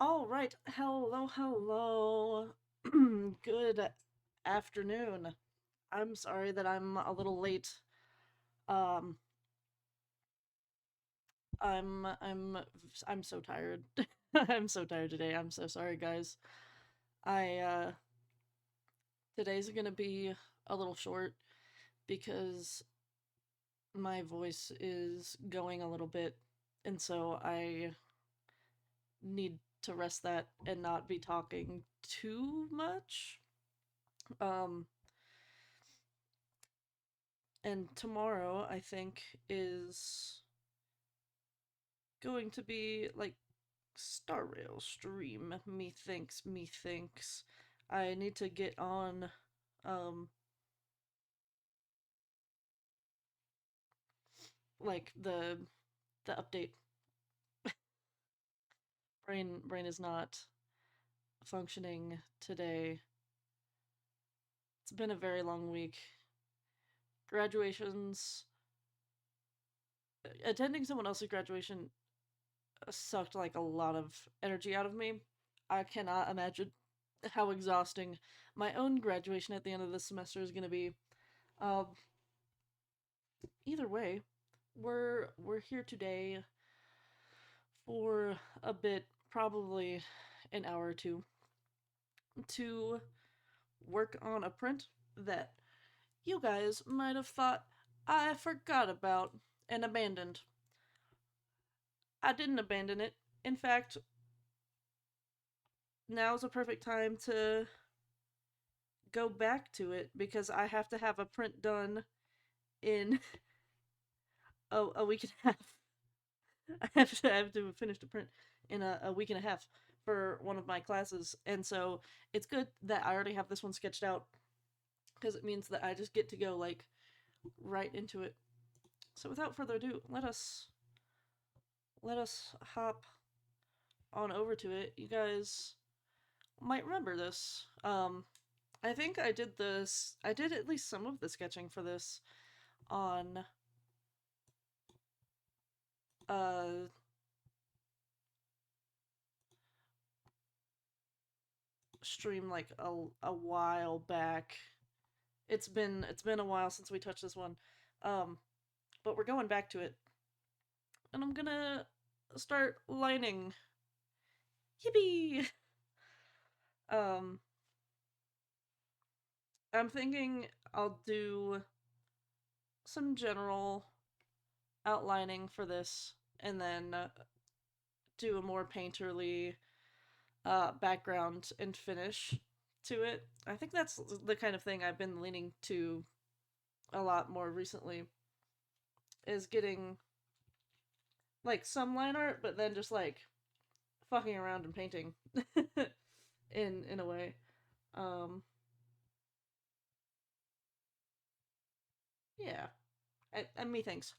All right. Hello, hello. Good afternoon. I'm sorry that I'm a little late. Um, I'm I'm so tired. I'm so tired today. I'm so sorry, guys. I Today's gonna be a little short because my voice is going a little bit, and so I need to rest that and not be talking too much. Um, and tomorrow I think is going to be like Star Rail stream. Methinks. I need to get on um like the update. Brain is not functioning today. It's been a very long week. Graduations Attending someone else's graduation sucked like a lot of energy out of me. I cannot imagine how exhausting my own graduation at the end of this semester is going to be. Um, Either way, we're here today for a bit, probably an hour or two, to work on a print that you guys might have thought I forgot about and abandoned. I didn't abandon it. In fact, now's a perfect time to go back to it because I have to have a print done in a week and a half. I have to finish the print in a week and a half for one of my classes, and so it's good that I already have this one sketched out because it means that I just get to go like right into it. So without further ado, let us hop on over to it. You guys might remember this. I think I did this. I did at least some of the sketching for this on uh stream like a while back. It's been a while since we touched this one. Um, but we're going back to it. And I'm gonna start lining. Yippee! Um, I'm thinking I'll do some general outlining for this and then do a more painterly background and finish to it. I think that's the kind of thing I've been leaning to a lot more recently is getting like some line art, but then just like fucking around and painting in a way. Um, yeah, and me thanks.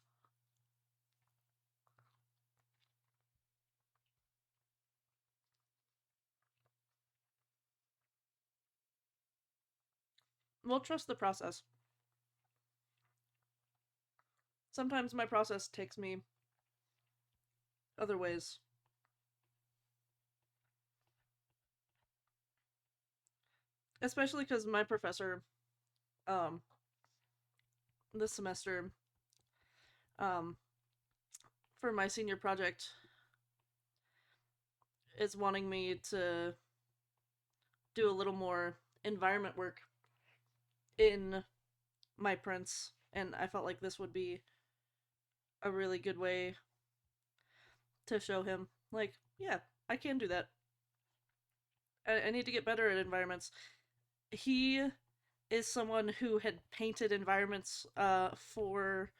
We'll trust the process. Sometimes my process takes me other ways, especially because my professor, um, this semester, um, for my senior project, is wanting me to do a little more environment work in my prints, and I felt like this would be a really good way to show him, like, yeah, I can do that. I need to get better at environments. He is someone who had painted environments for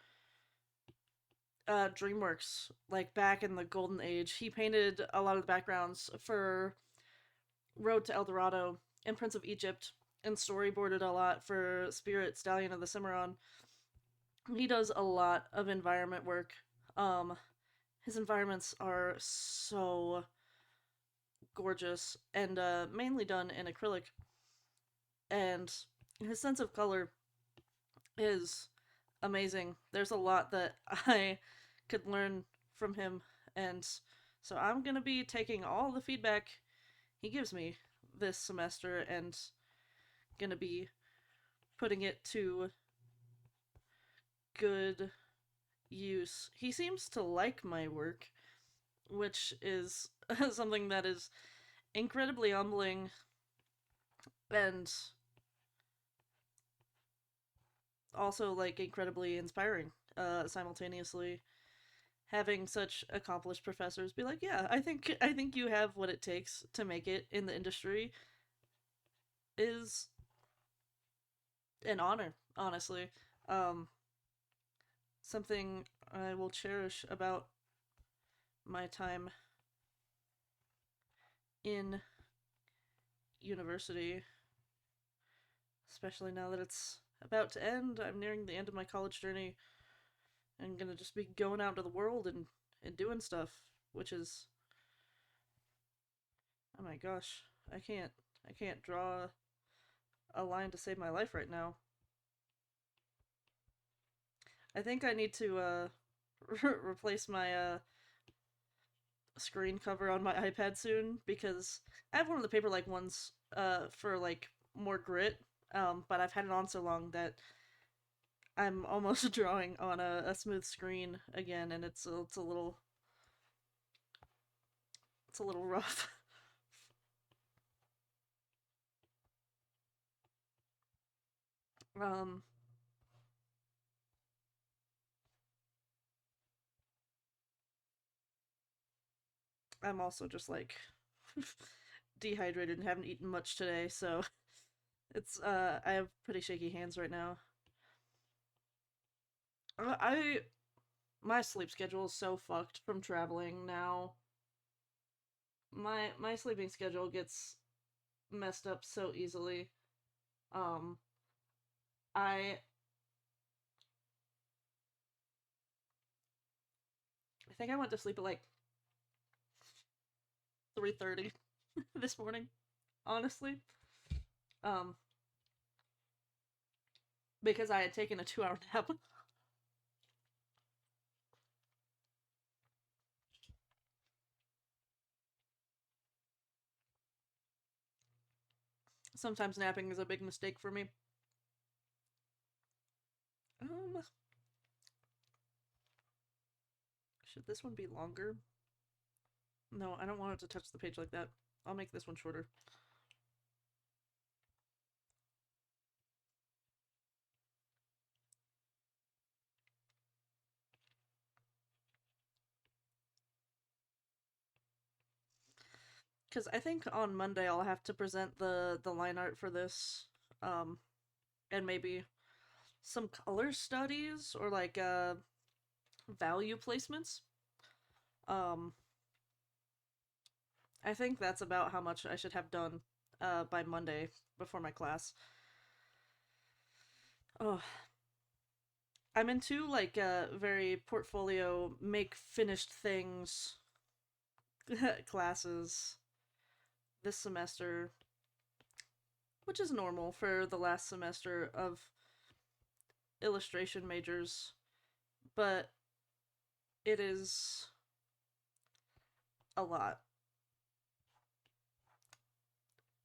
DreamWorks, like back in the golden age. He painted a lot of the backgrounds for Road to El Dorado and Prince of Egypt, and storyboarded a lot for Spirit Stallion of the Cimarron. He does a lot of environment work. Um, his environments are so gorgeous and mainly done in acrylic, and his sense of color is amazing. There's a lot that I could learn from him, and So I'm going to be taking all the feedback he gives me this semester and going to be putting it to good use. He seems to like my work, which is something that is incredibly humbling and also like incredibly inspiring simultaneously. Having such accomplished professors be like, yeah, I think you have what it takes to make it in the industry is an honor, honestly. Um, Something I will cherish about my time in university, especially now that it's about to end. I'm nearing the end of my college journey and gonna just be going out into the world and doing stuff, which is, oh my gosh, I can't draw a line to save my life right now. I think I need to replace my screen cover on my iPad soon because I have one of the paper-like ones for like more grit, but I've had it on so long that I'm almost drawing on a smooth screen again, and it's a little rough. um, I'm also just like dehydrated and haven't eaten much today, so it's I have pretty shaky hands right now. I my sleep schedule is so fucked from traveling now. My sleeping schedule gets messed up so easily. Um, I I think I went to sleep at like 3:30 this morning, honestly. Um, because I had taken a 2 hour nap. Sometimes napping is a big mistake for me. Um, should this one be longer? No, I don't want it to touch the page like that. I'll make this one shorter. Because I think on Monday I'll have to present the line art for this, um, and maybe some color studies or like value placements. Um, I think that's about how much I should have done by Monday before my class. Oh, I'm into like very portfolio make finished things classes this semester, which is normal for the last semester of illustration majors, but it is a lot.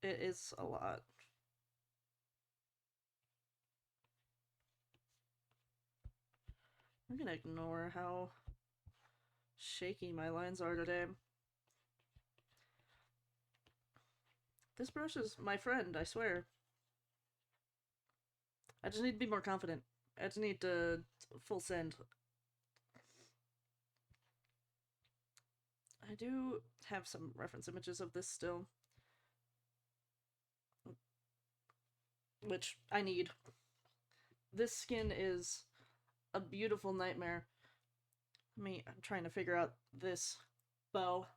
It is a lot. I'm gonna ignore how shaky my lines are today. This brush is my friend, I swear. I just need to be more confident. I just need to full send. I do have some reference images of this still, which I need. This skin is a beautiful nightmare. I'm trying to figure out this bow.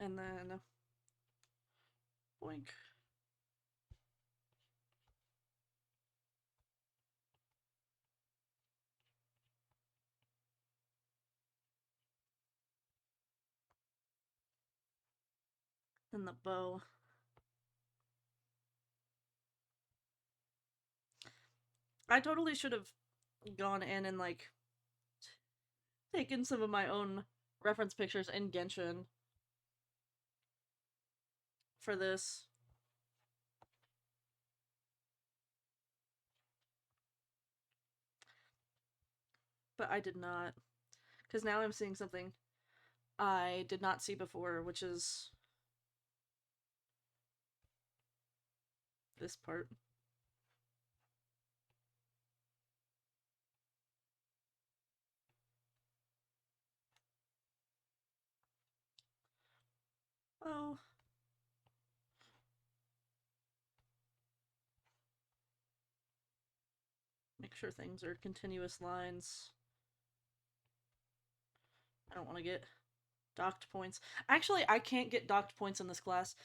And then boink. And the bow. I totally should have gone in and like taken some of my own reference pictures in Genshin for this. But I did not. Because now I'm seeing something I did not see before, which is this part. Oh. Make sure things are continuous lines. I don't want to get docked points. Actually, I can't get docked points in this class.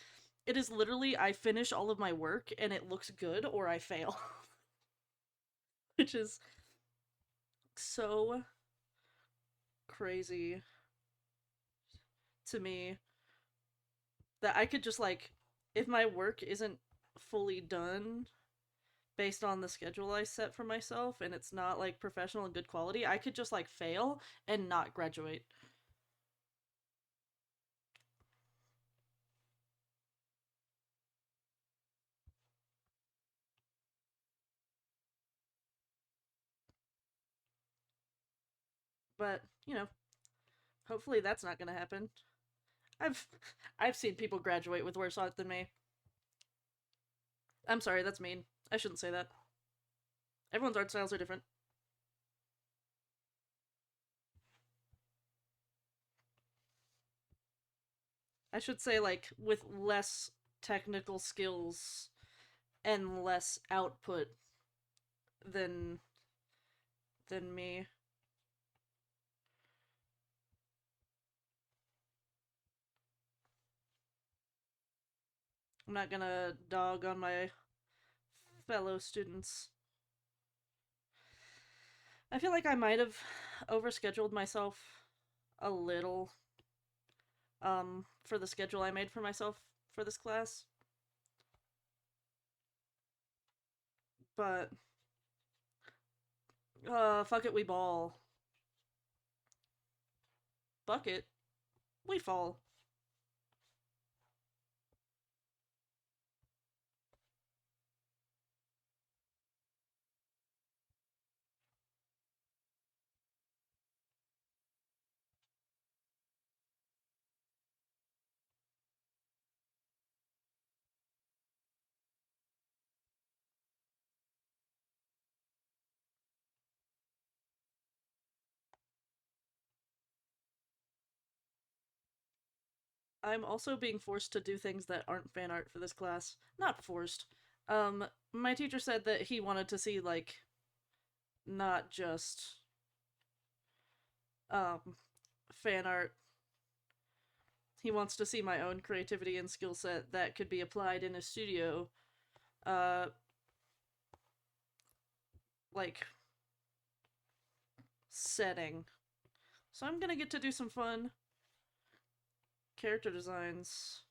It is literally I finish all of my work and it looks good or I fail. Which is so crazy to me that I could just like if my work isn't fully done based on the schedule I set for myself and it's not like professional and good quality, I could just like fail and not graduate. But, you know, hopefully that's not going to happen. I've I've seen people graduate with worse art than me. I'm sorry, that's mean. I shouldn't say that. Everyone's art styles are different. I should say like with less technical skills and less output than me. I'm not gonna dog on my fellow students. I feel like I might have overscheduled myself a little for the schedule I made for myself for this class. But fuck it, we ball. Bucket, we fall. I'm also being forced to do things that aren't fan art for this class. Not forced. My teacher said that he wanted to see like not just um fan art. He wants to see my own creativity and skill set that could be applied in a studio. Uh like setting. So I'm gonna get to do some fun character designs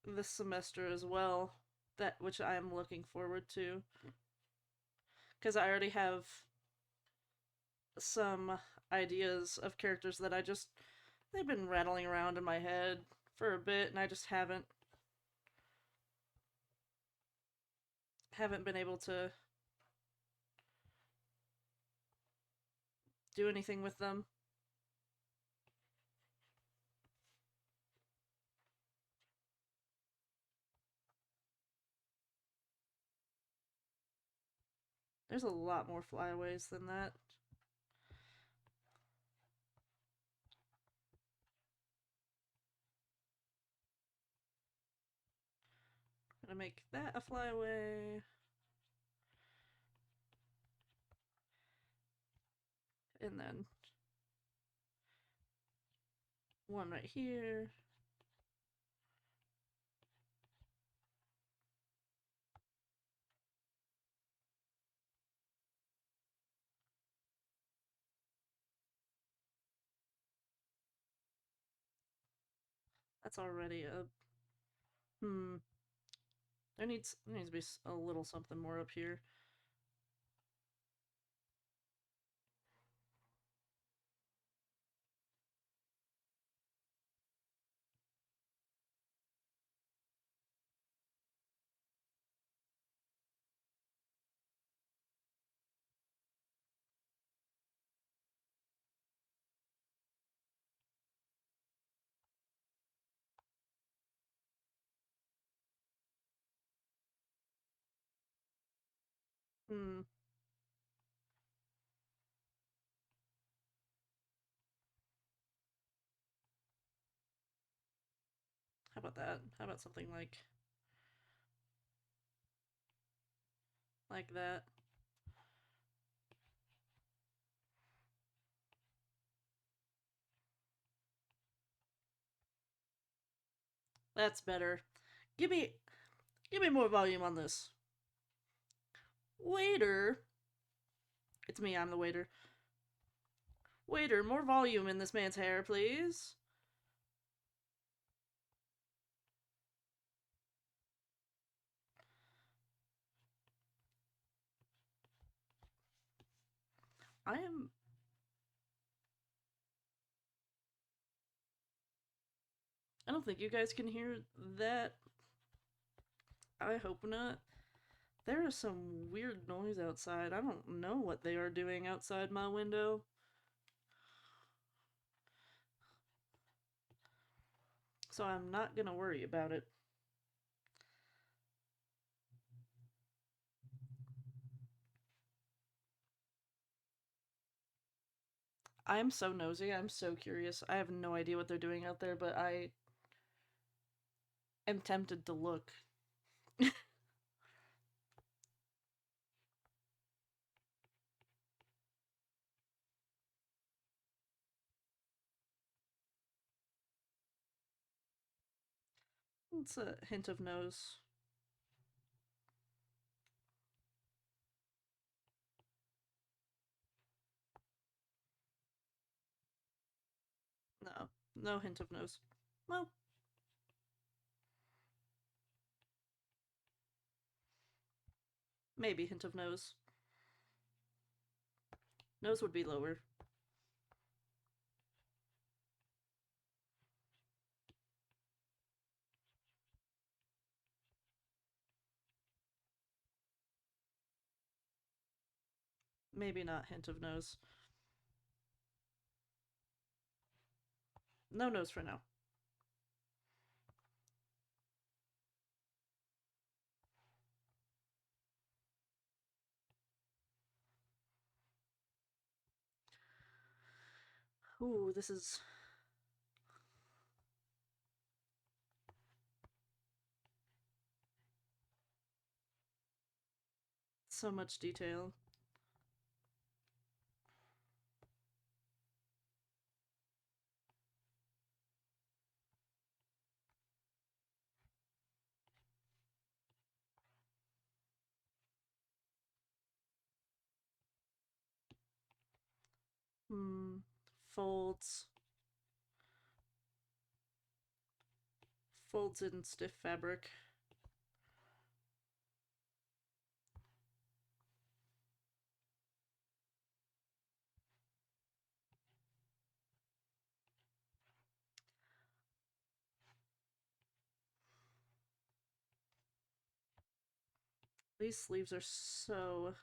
this semester as well. That which I am looking forward to. Because I already have some ideas of characters that they've been rattling around in my head for a bit and I just haven't been able to do anything with them. There's a lot more flyaways than that. I'm gonna make that a flyaway. And then One right here. That's already a... Hmm. There needs to be a little something more up here. Hmm. How about that? How about something like that? That's better. Give me give me more volume on this. Waiter. It's me, I'm the waiter. Waiter, more volume in this man's hair, please. I am... I don't think you guys can hear that. I hope not. There is some weird noise outside. I don't know what they are doing outside my window. So I'm not gonna worry about it. I'm so nosy. I'm so curious. I have no idea what they're doing out there, but I am tempted to look. It's a hint of nose. No, no hint of nose. Well, maybe hint of nose. Nose would be lower. Maybe not hint of nose. No nose for now. Ooh, this is so much detail. Hmm. Folds. Folds in stiff fabric. These sleeves are so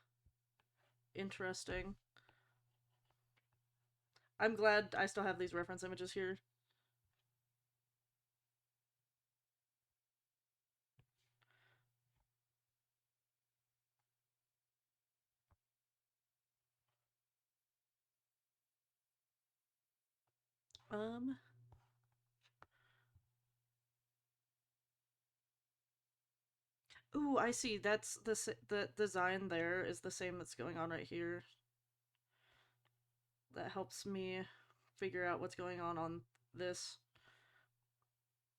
interesting. I'm glad I still have these reference images here. Um. Ooh, I see. That's the design there is the same that's going on right here. That helps me figure out what's going on this.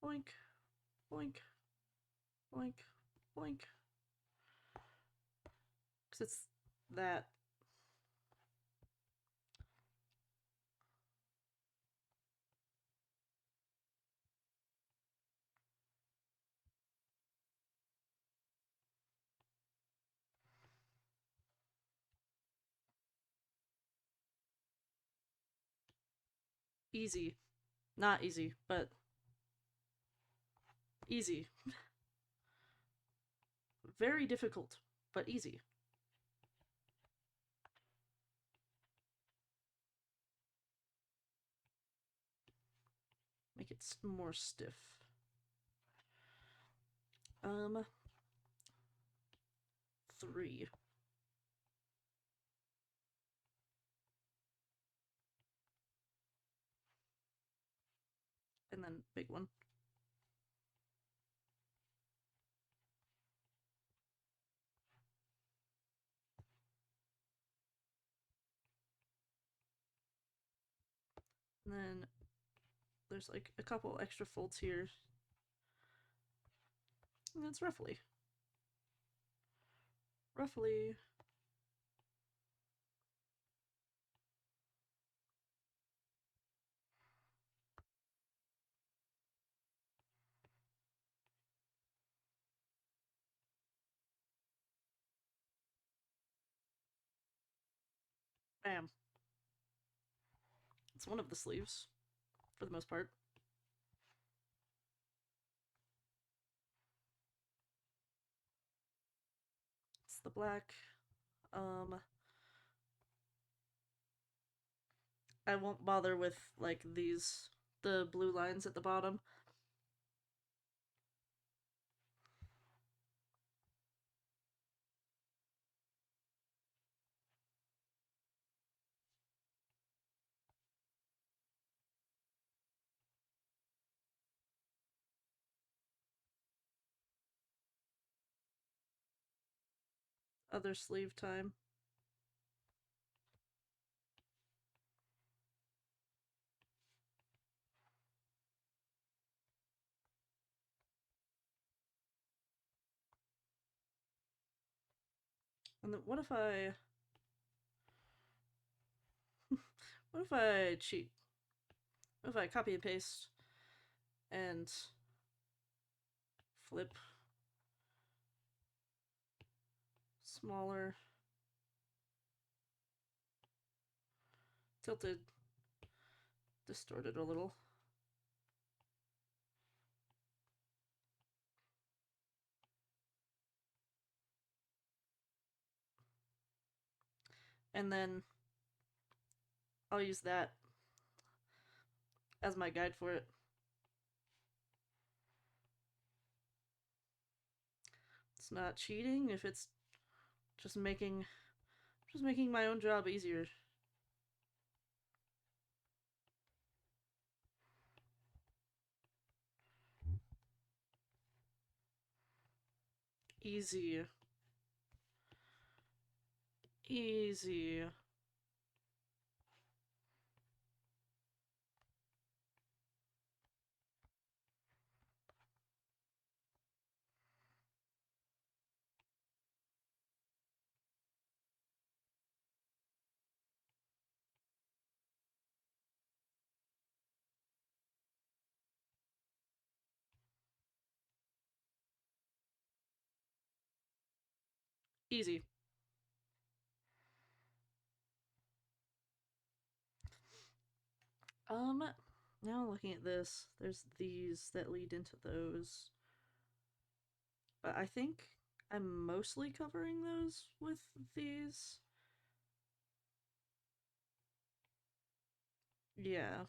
Boink, boink, boink, boink. Because it's that. Easy. Not easy, but easy. Very difficult, but easy. Make it more stiff. Um, 3. And then big one. And then there's like a couple extra folds here. And that's roughly. Roughly. Bam. It's one of the sleeves, for the most part. It's the black. I won't bother with like the blue lines at the bottom. Other sleeve time. And then what if I what if I cheat? What if I copy and paste and flip smaller, tilted, distorted a little. And then I'll use that as my guide for it. It's not cheating if it's just making my own job easier. Easy. Easy. Easy. Now looking at this, there's these that lead into those. But I think I'm mostly covering those with these. Yeah.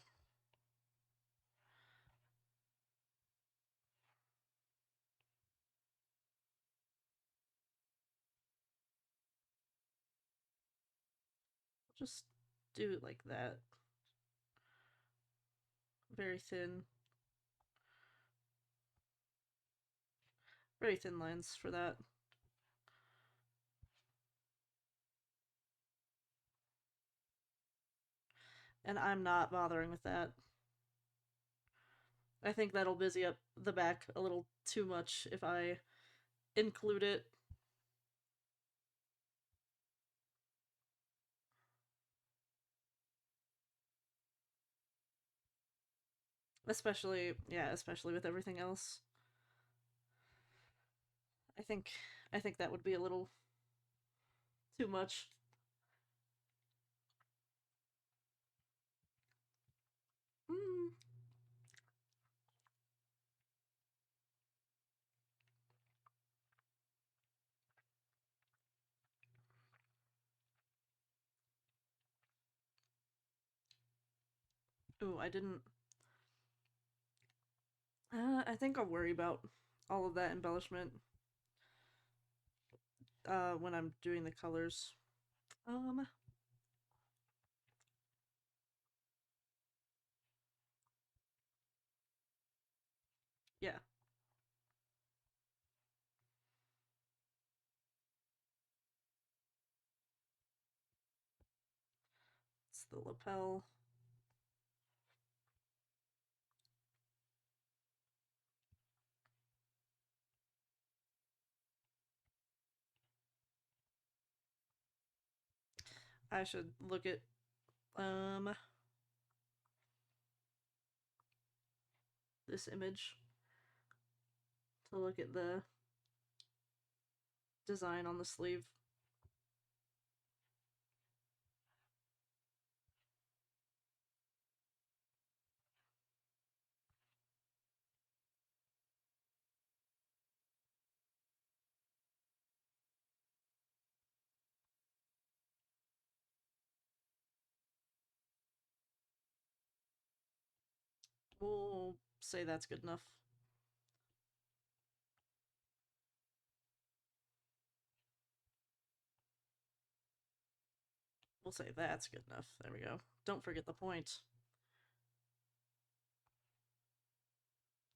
Just do it like that. Very thin. Very thin lines for that. And I'm not bothering with that. I think that'll busy up the back a little too much if I include it. Especially, yeah, especially with everything else. I think I think that would be a little too much. Mm. Ooh, I didn't. I think I'll worry about all of that embellishment when I'm doing the colors. Um, yeah, it's the lapel. I should look at um this image to look at the design on the sleeve. We'll say that's good enough. We'll say that's good enough. There we go. Don't forget the point.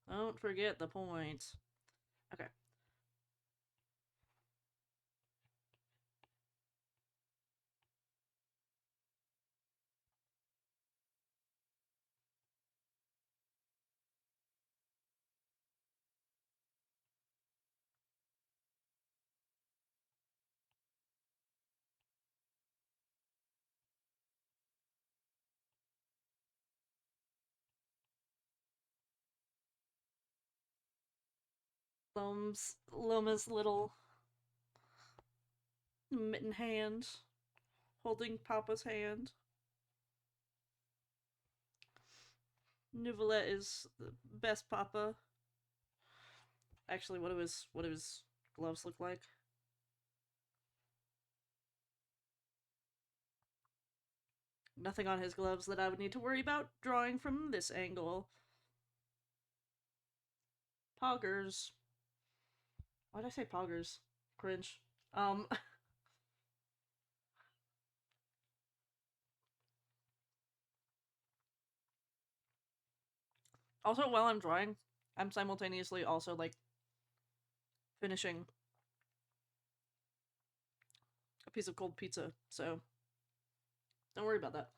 Don't forget the point. Okay. Loma's little mitten hand holding Papa's hand. Neuvillette is the best Papa. Actually, what do his gloves look like? Nothing on his gloves that I would need to worry about drawing from this angle. Poggers. Why'd I say poggers? Cringe. Um, also, while I'm drawing, I'm simultaneously also, like, finishing a piece of cold pizza, so don't worry about that.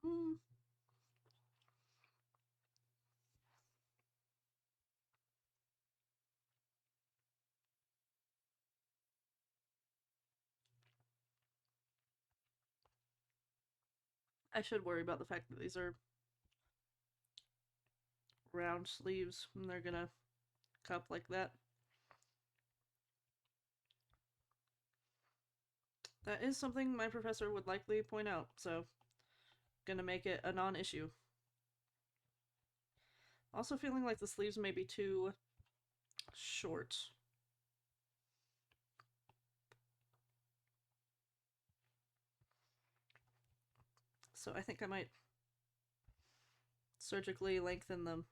Mm, I should worry about the fact that these are round sleeves and they're gonna cup like that. That is something my professor would likely point out, so gonna make it a non-issue. Also feeling like the sleeves may be too short. So I think I might surgically lengthen them.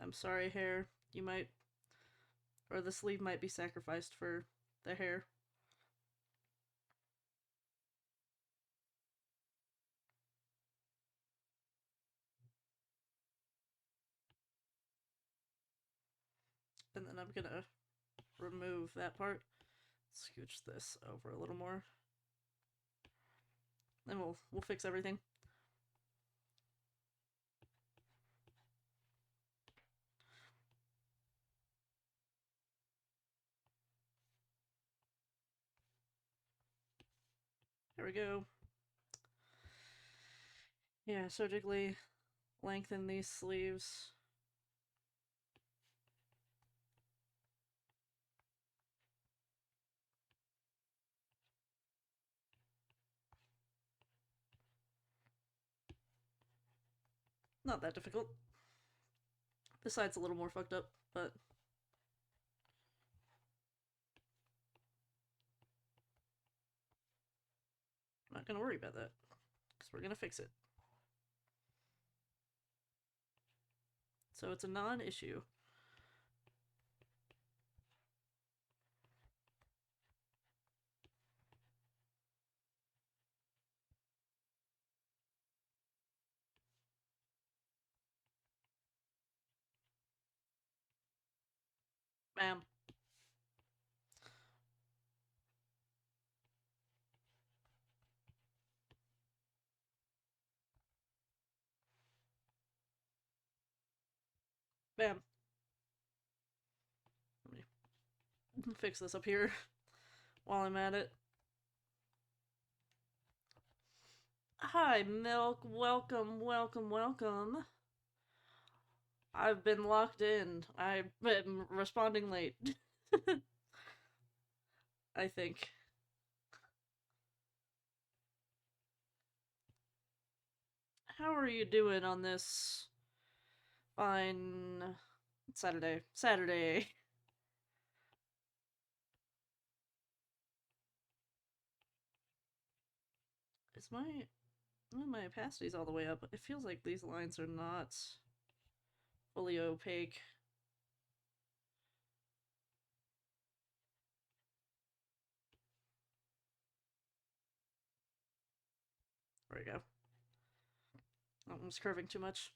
I'm sorry, hair. You might, or the sleeve might be sacrificed for the hair. And then I'm gonna remove that part. Scooch this over a little more. Then we'll fix everything. There we go. Yeah, surgically lengthen these sleeves. Not that difficult. This side's a little more fucked up, but I'm not gonna worry about that, because we're gonna fix it. So it's a non-issue. Bam. Bam. Let me fix this up here while I'm at it. Hi, Milk. Welcome, welcome, welcome. I've been locked in. I've been responding late. I think. How are you doing on this fine Saturday? Saturday. Is my opacity's all the way up? It feels like these lines are not fully opaque. There we go. Oh, I was curving too much.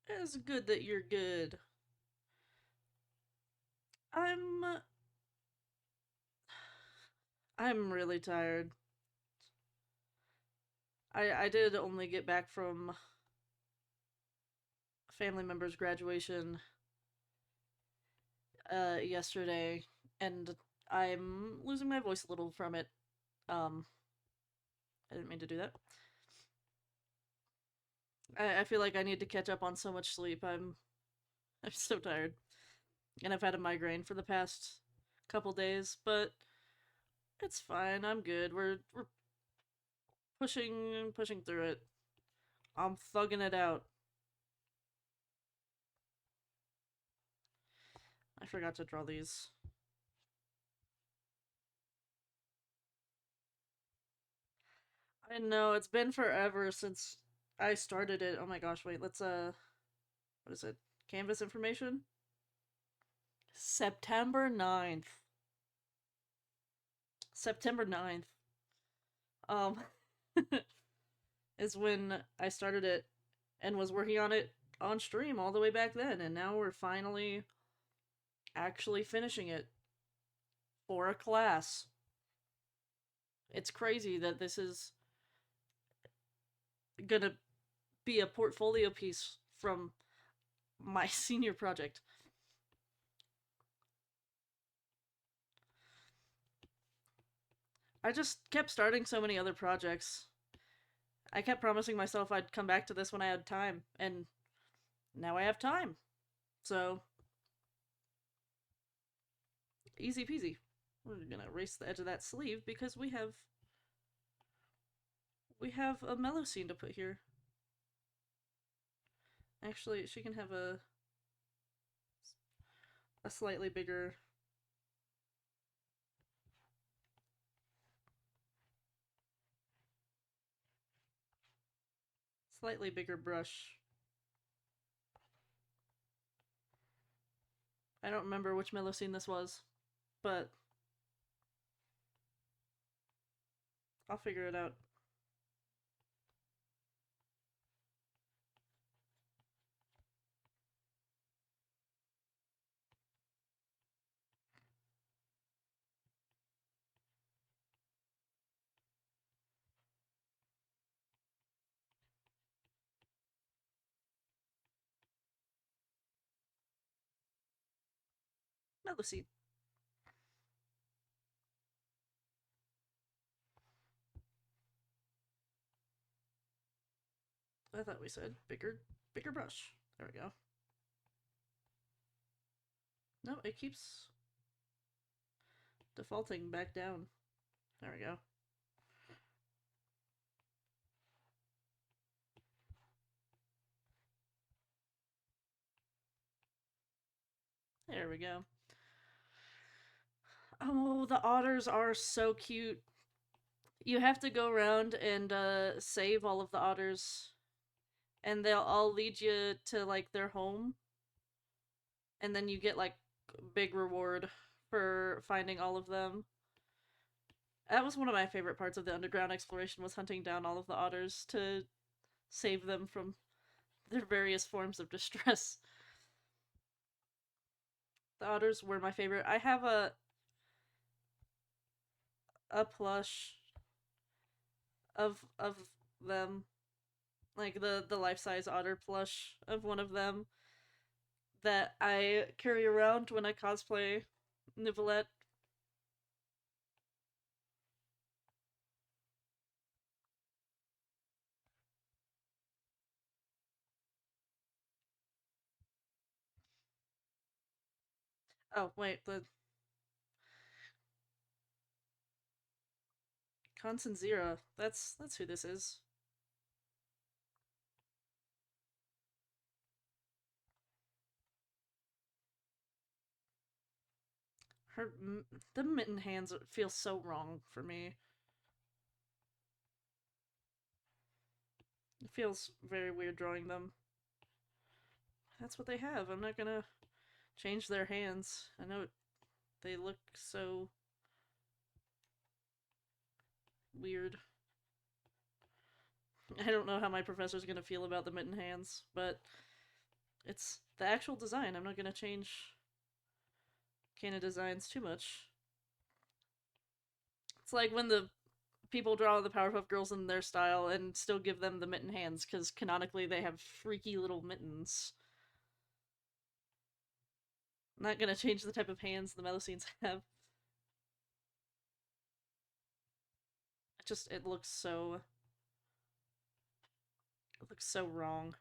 It's good that you're good. I'm I'm really tired. I did only get back from a family member's graduation yesterday, and I'm losing my voice a little from it. I didn't mean to do that. I feel like I need to catch up on so much sleep. I'm so tired. And I've had a migraine for the past couple days, but it's fine. I'm good. We're pushing through it. I'm thugging it out. I forgot to draw these. I know it's been forever since I started it. Oh my gosh, wait, let's what is it? Canvas information? September 9th. September 9th. Um is when I started it and was working on it on stream all the way back then, and now we're finally actually finishing it for a class. It's crazy that this is gonna be a portfolio piece from my senior project. I just kept starting so many other projects. I kept promising myself I'd come back to this when I had time, and now I have time. So, easy peasy. We're gonna erase the edge of that sleeve because we have a mellow scene to put here. Actually, she can have a slightly bigger brush. I don't remember which mellow scene this was, but I'll figure it out. Melusine. I thought we said bigger brush. There we go. No, it keeps defaulting back down. There we go. There we go. Oh, the otters are so cute. You have to go around and save all of the otters, and they'll all lead you to like their home, and then you get like big reward for finding all of them. That was one of my favorite parts of the underground exploration, was hunting down all of the otters to save them from their various forms of distress. The otters were my favorite. I have a plush of them, like the life size otter plush of one of them that I carry around when I cosplay Nicolette. Oh wait, the Constant Zero. That's who this is. Her the mitten hands feel so wrong for me. It feels very weird drawing them. That's what they have. I'm not gonna change their hands. I know they look so weird. I don't know how my professor's gonna feel about the mitten hands, but it's the actual design. I'm not gonna change Kana designs too much. It's like when the people draw the Powerpuff Girls in their style and still give them the mitten hands, because canonically they have freaky little mittens. I'm not gonna change the type of hands the Melusines have. It looks so. It looks so wrong.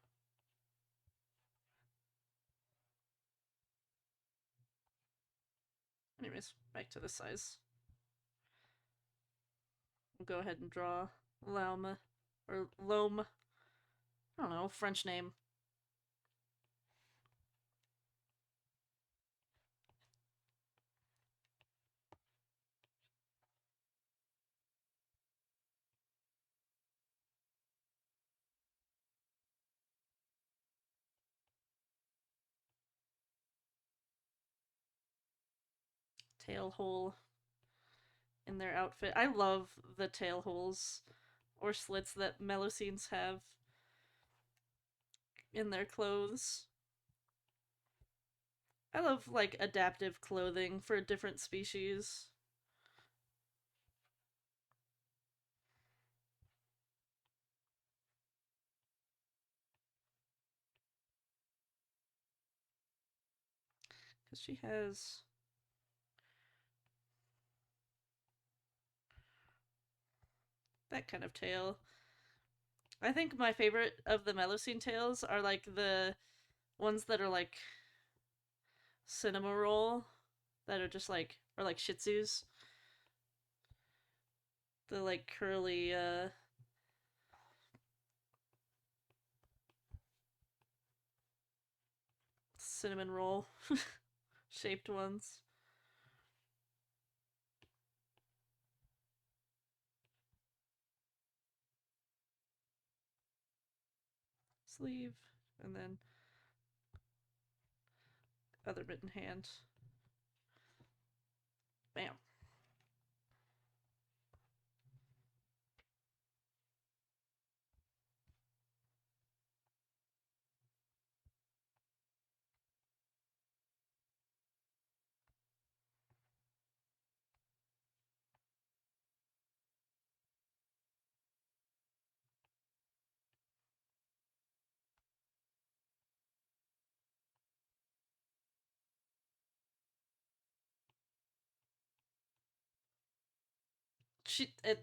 Anyways, back to this size. We'll go ahead and draw Laume. Or Loam. I don't know, French name. Tail hole in their outfit. I love the tail holes or slits that Melusines have in their clothes. I love like adaptive clothing for different species. Because she has that kind of tail. I think my favorite of the Melusine tails are like the ones that are like cinema roll, that are just like, or like Shih Tzus. The like curly cinnamon roll shaped ones. Sleeve, and then other mitten hand. Bam.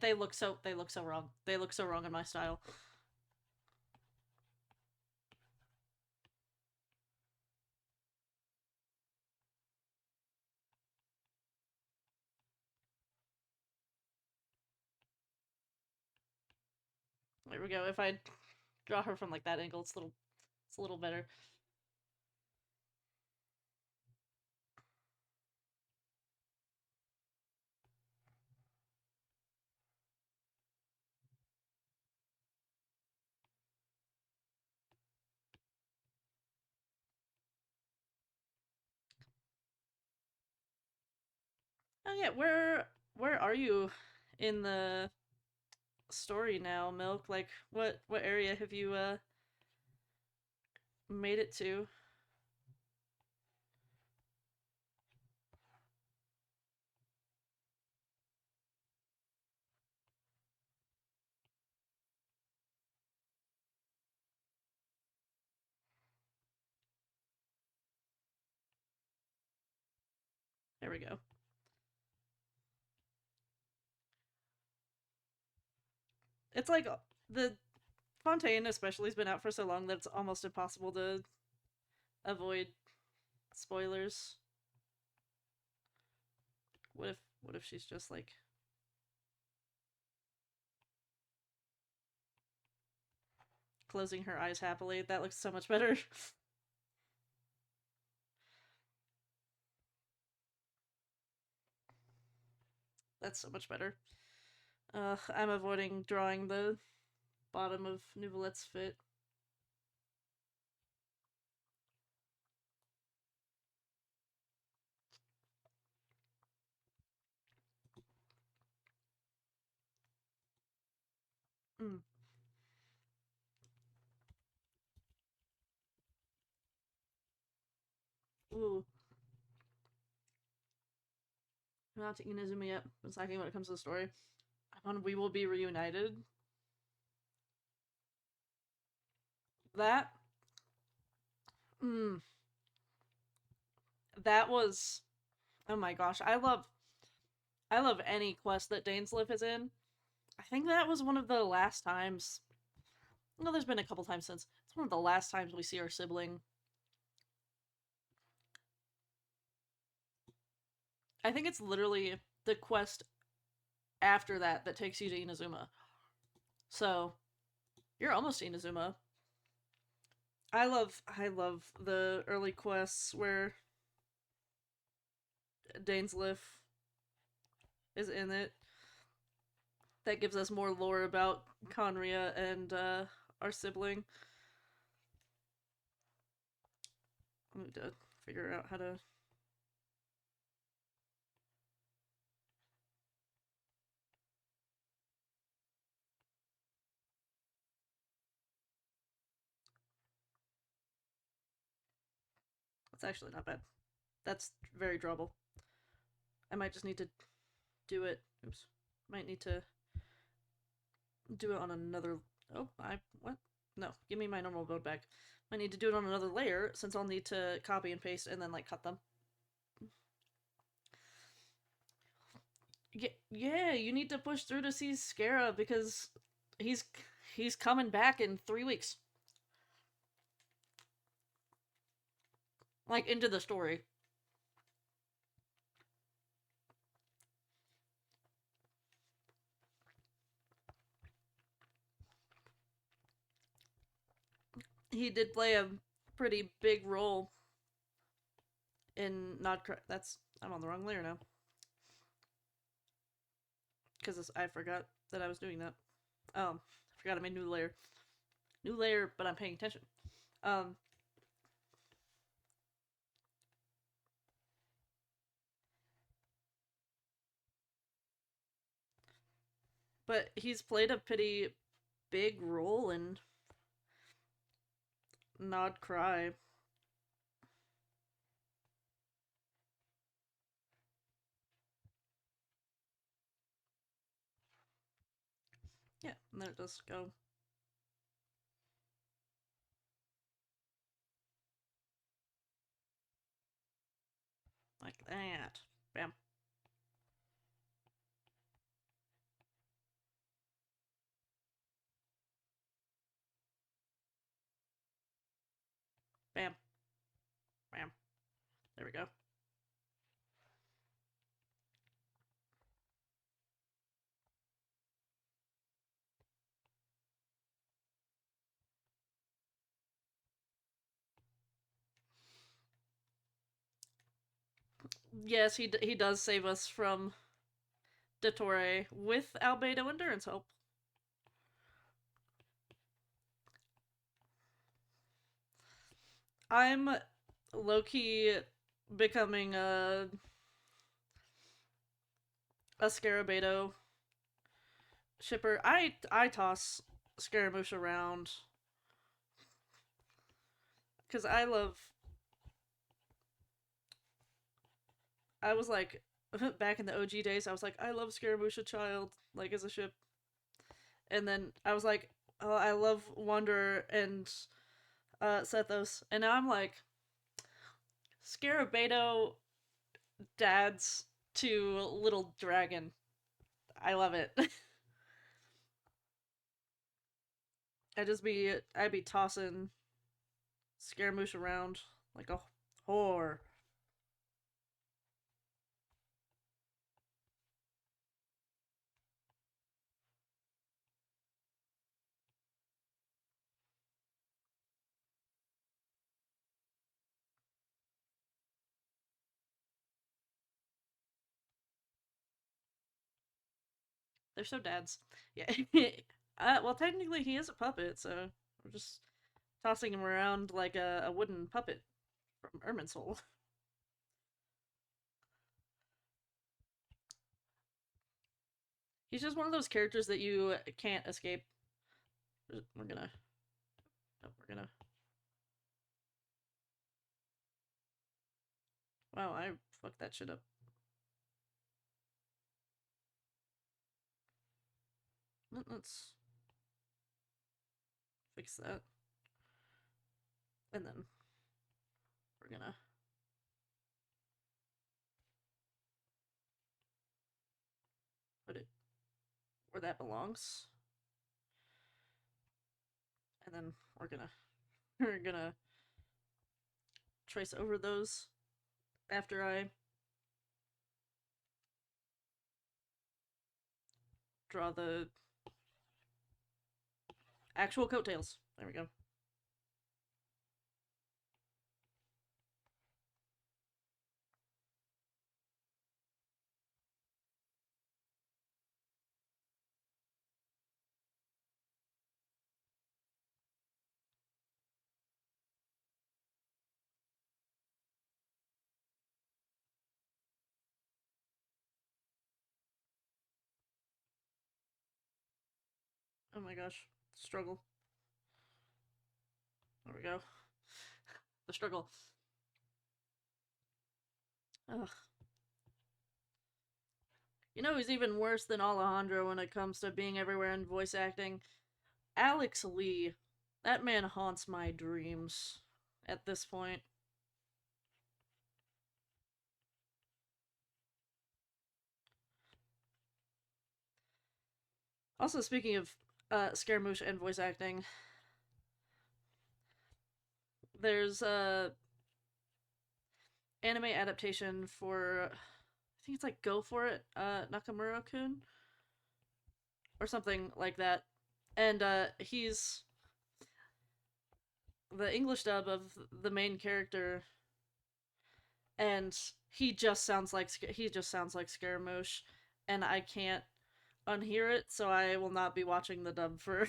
they look so wrong. They look so wrong in my style. There we go. If I draw her from like that angle, it's a little better. Oh yeah, where are you in the story now, Milk? Like what area have you made it to? There we go. It's like the Fontaine especially has been out for so long that it's almost impossible to avoid spoilers. What if she's just like closing her eyes happily? That looks so much better. That's so much better. I'm avoiding drawing the bottom of Nouvelette's fit. Mm. Ooh. I'm not to Inazuma yet. It's lacking when it comes to the story. I'm on We Will Be Reunited. That mm, that was oh my gosh. I love any quest that Dainsleif is in. I think that was one of the last times. No, there's been a couple times since. It's one of the last times we see our sibling. I think it's literally the quest after that that takes you to Inazuma. So you're almost to Inazuma. I love the early quests where Dainsleif is in it. That gives us more lore about Conria and our sibling. I need to figure out how to. That's actually not bad. That's very drawable. I might just need to do it. Oops. Might need to do it on another. Oh, I what? No, give me my normal mode back. I need to do it on another layer since I'll need to copy and paste and then like cut them. Yeah, you need to push through to see Scara because he's he's coming back in 3 weeks. Like into the story. He did play a pretty big role in not. That's I'm on the wrong layer now because I forgot that I was doing that. I forgot I made new layer, but I'm paying attention. Um, but he's played a pretty big role in Nod Cry. Yeah, and there it does go. Like that. Bam. There we go. Yes, he does save us from Dottore with Albedo Endurance Hope. I'm low key becoming a Scarabato shipper. I toss Scaramouche around because I love. I was like back in the OG days. I was like, I love Scaramouche a child like as a ship, and then I was like, oh, I love Wanderer and Sethos, and now I'm like Scarabato dads to Little Dragon. I love it. I'd be tossing Scaramouche around like a whore. They're so dads. Yeah. Well, technically he is a puppet, so we're just tossing him around like a wooden puppet from Irminsul. He's just one of those characters that you can't escape. We're gonna. Oh, we're gonna. Wow, I fucked that shit up. Let's fix that. And then we're gonna put it where that belongs. And then we're gonna trace over those after I draw the actual coattails. There we go. Oh my gosh. Struggle. There we go. The struggle. Ugh. You know who's even worse than Alejandro when it comes to being everywhere in voice acting? Alex Lee. That man haunts my dreams at this point. Also, speaking of Scaramouche and voice acting, there's a anime adaptation for I think it's like Go For It, Nakamura-kun or something like that. And he's the English dub of the main character, and he just sounds like Scaramouche, and I can't unhear it, so I will not be watching the dub for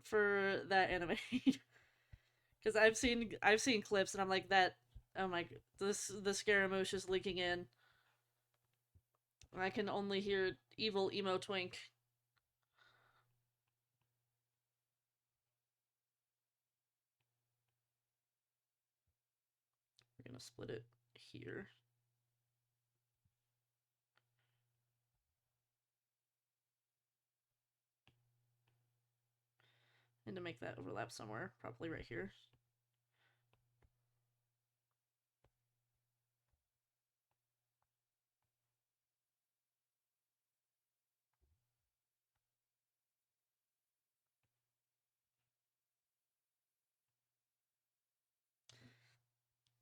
for that anime because I've seen clips and I'm like that. Oh my, this the Scaramouche is leaking in. I can only hear evil emo twink. We're gonna split it here. And to make that overlap somewhere, probably right here.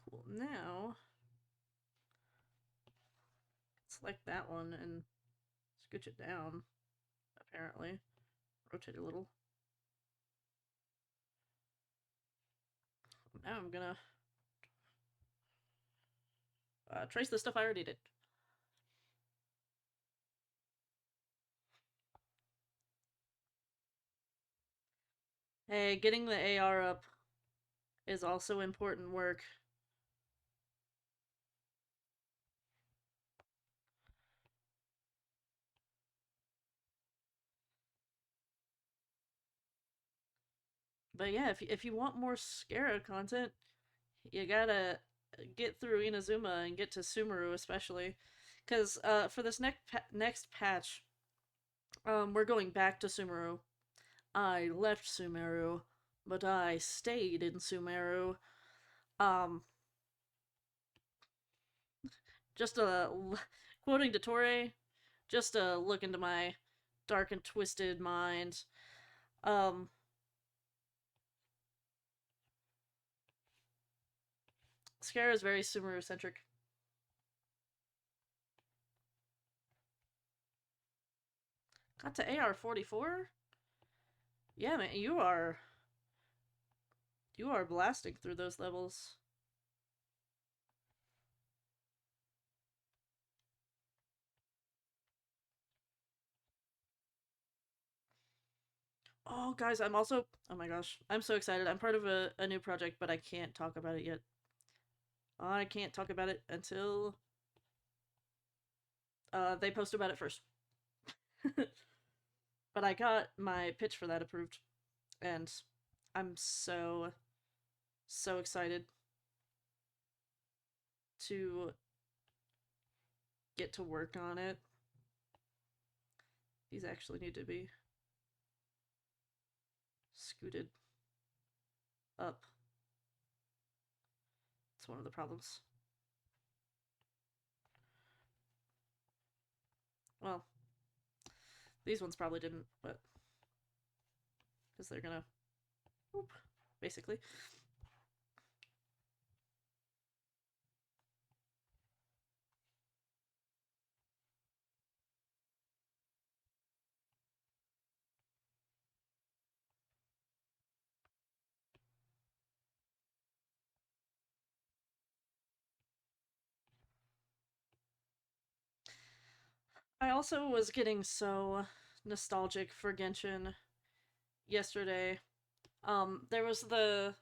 Cool. now, select that one and scooch it down, apparently. Rotate a little. Now I'm gonna trace the stuff I already did. Hey, getting the AR up is also important work. But yeah, if you want more Scara content, you gotta get through Inazuma and get to Sumeru especially, because for this next patch, we're going back to Sumeru. I left Sumeru, but I stayed in Sumeru. Um, just quoting Dottore, just a look into my dark and twisted mind. Um, Scara is very Sumeru centric. Got to AR 44? Yeah, man, you are blasting through those levels. Oh, guys, I'm also. Oh my gosh. I'm so excited. I'm part of a new project, but I can't talk about it yet. I can't talk about it until they post about it first. But I got my pitch for that approved, and I'm so excited to get to work on it. These actually need to be scooted up. It's one of the problems. Well, these ones probably didn't, but because they're gonna, whoop, basically. I also was getting so nostalgic for Genshin yesterday. There was the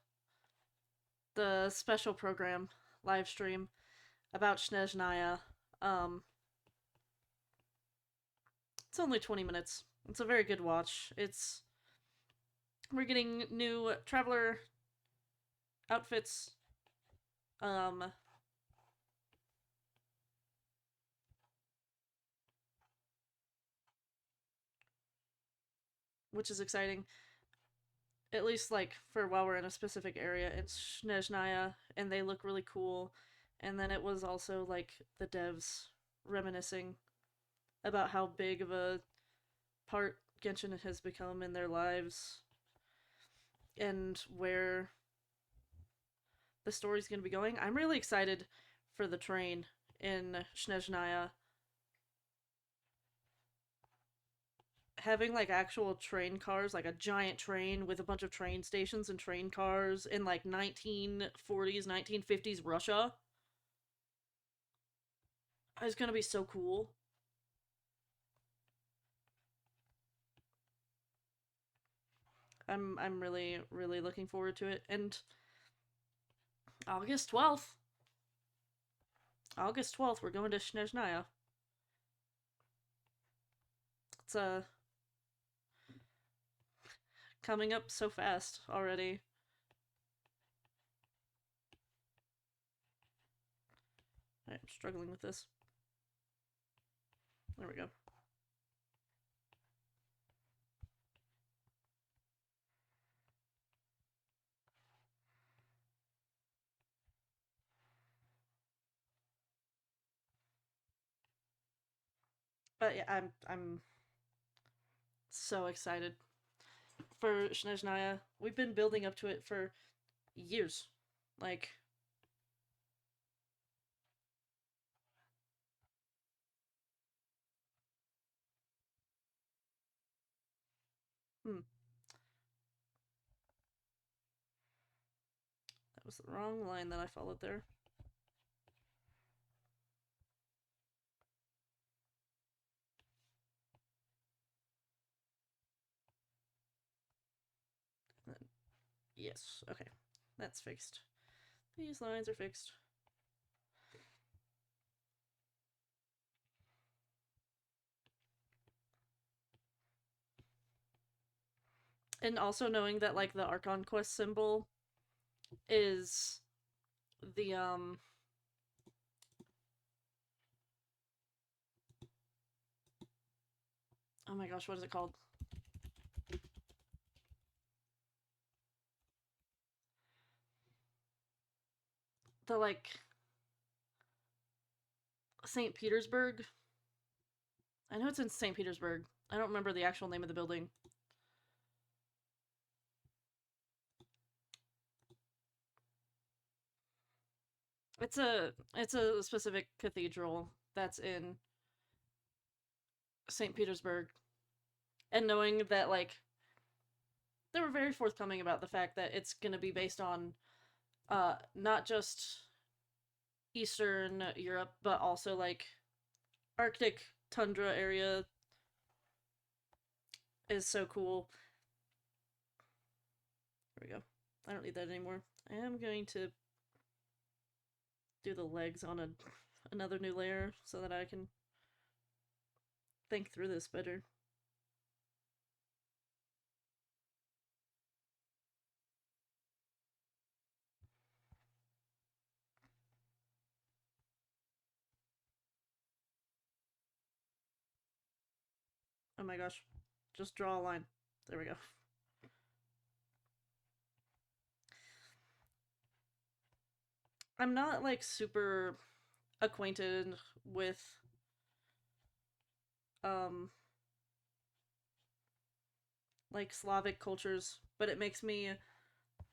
special program live stream about Snezhnaya. Um, it's only 20 minutes. It's a very good watch. We're getting new traveler outfits. Um, which is exciting. At least like for while we're in a specific area, it's Snezhnaya, and they look really cool. And then it was also like the devs reminiscing about how big of a part Genshin has become in their lives and where the story's going to be going. I'm really excited for the train in Snezhnaya. Having like actual train cars, like a giant train with a bunch of train stations and train cars in like 1940s, 1950s Russia is going to be so cool. I'm really looking forward to it. And August 12th, August 12th, we're going to Snezhnaya. It's coming up so fast already. I'm struggling with this. There we go. But yeah, I'm so excited for Snezhnaya. We've been building up to it for years. Like Hmm, that was the wrong line that I followed there. Yes, okay. That's fixed. These lines are fixed. And also knowing that like the Archon Quest symbol is the oh my gosh, what is it called? The like St. Petersburg. I know it's in St. Petersburg. I don't remember the actual name of the building. It's a specific cathedral that's in St. Petersburg. And knowing that like they were very forthcoming about the fact that it's going to be based on not just Eastern Europe but also like Arctic tundra area is so cool. There we go. I don't need that anymore. I am going to do the legs on another new layer so that I can think through this better. Oh my gosh. Just draw a line. There we go. I'm not like super acquainted with um like Slavic cultures, but it makes me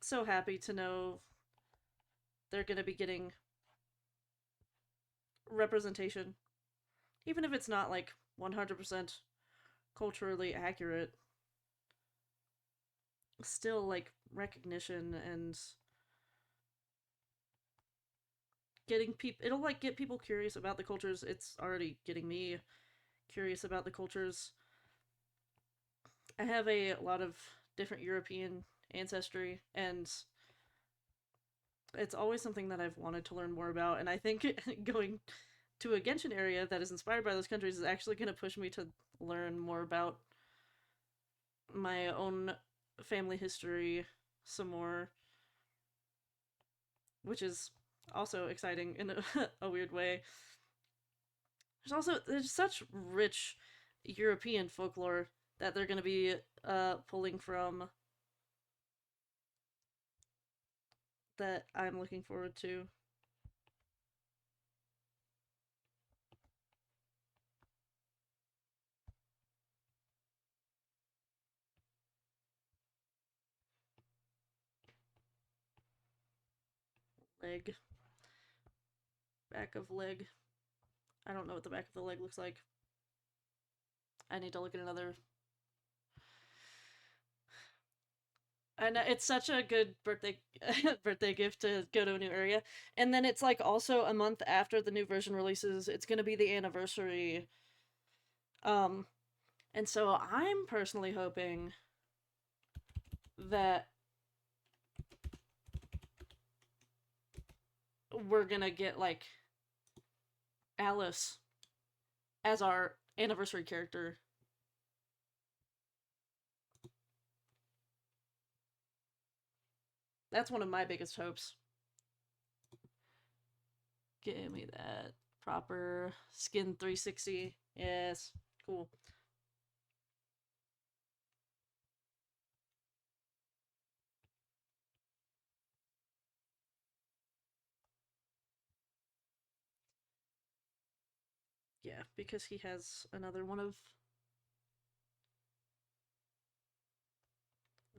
so happy to know they're going to be getting representation, even if it's not like 100% culturally accurate. Still, like recognition and getting people. It'll like get people curious about the cultures. It's already getting me curious about the cultures. I have a lot of different European ancestry, and it's always something that I've wanted to learn more about. And I think going to a Genshin area that is inspired by those countries is actually going to push me to learn more about my own family history some more, which is also exciting in a weird way. There's such rich European folklore that they're going to be pulling from that I'm looking forward to. Leg, back of leg. I don't know what the back of the leg looks like. I need to look at another. And it's such a good birthday birthday gift to go to a new area. And then it's like also a month after the new version releases, it's going to be the anniversary. Um and so I'm personally hoping that we're going to get like Alice as our anniversary character. That's one of my biggest hopes. Give me that proper skin 360. Yes, cool. Yeah, because he has another one of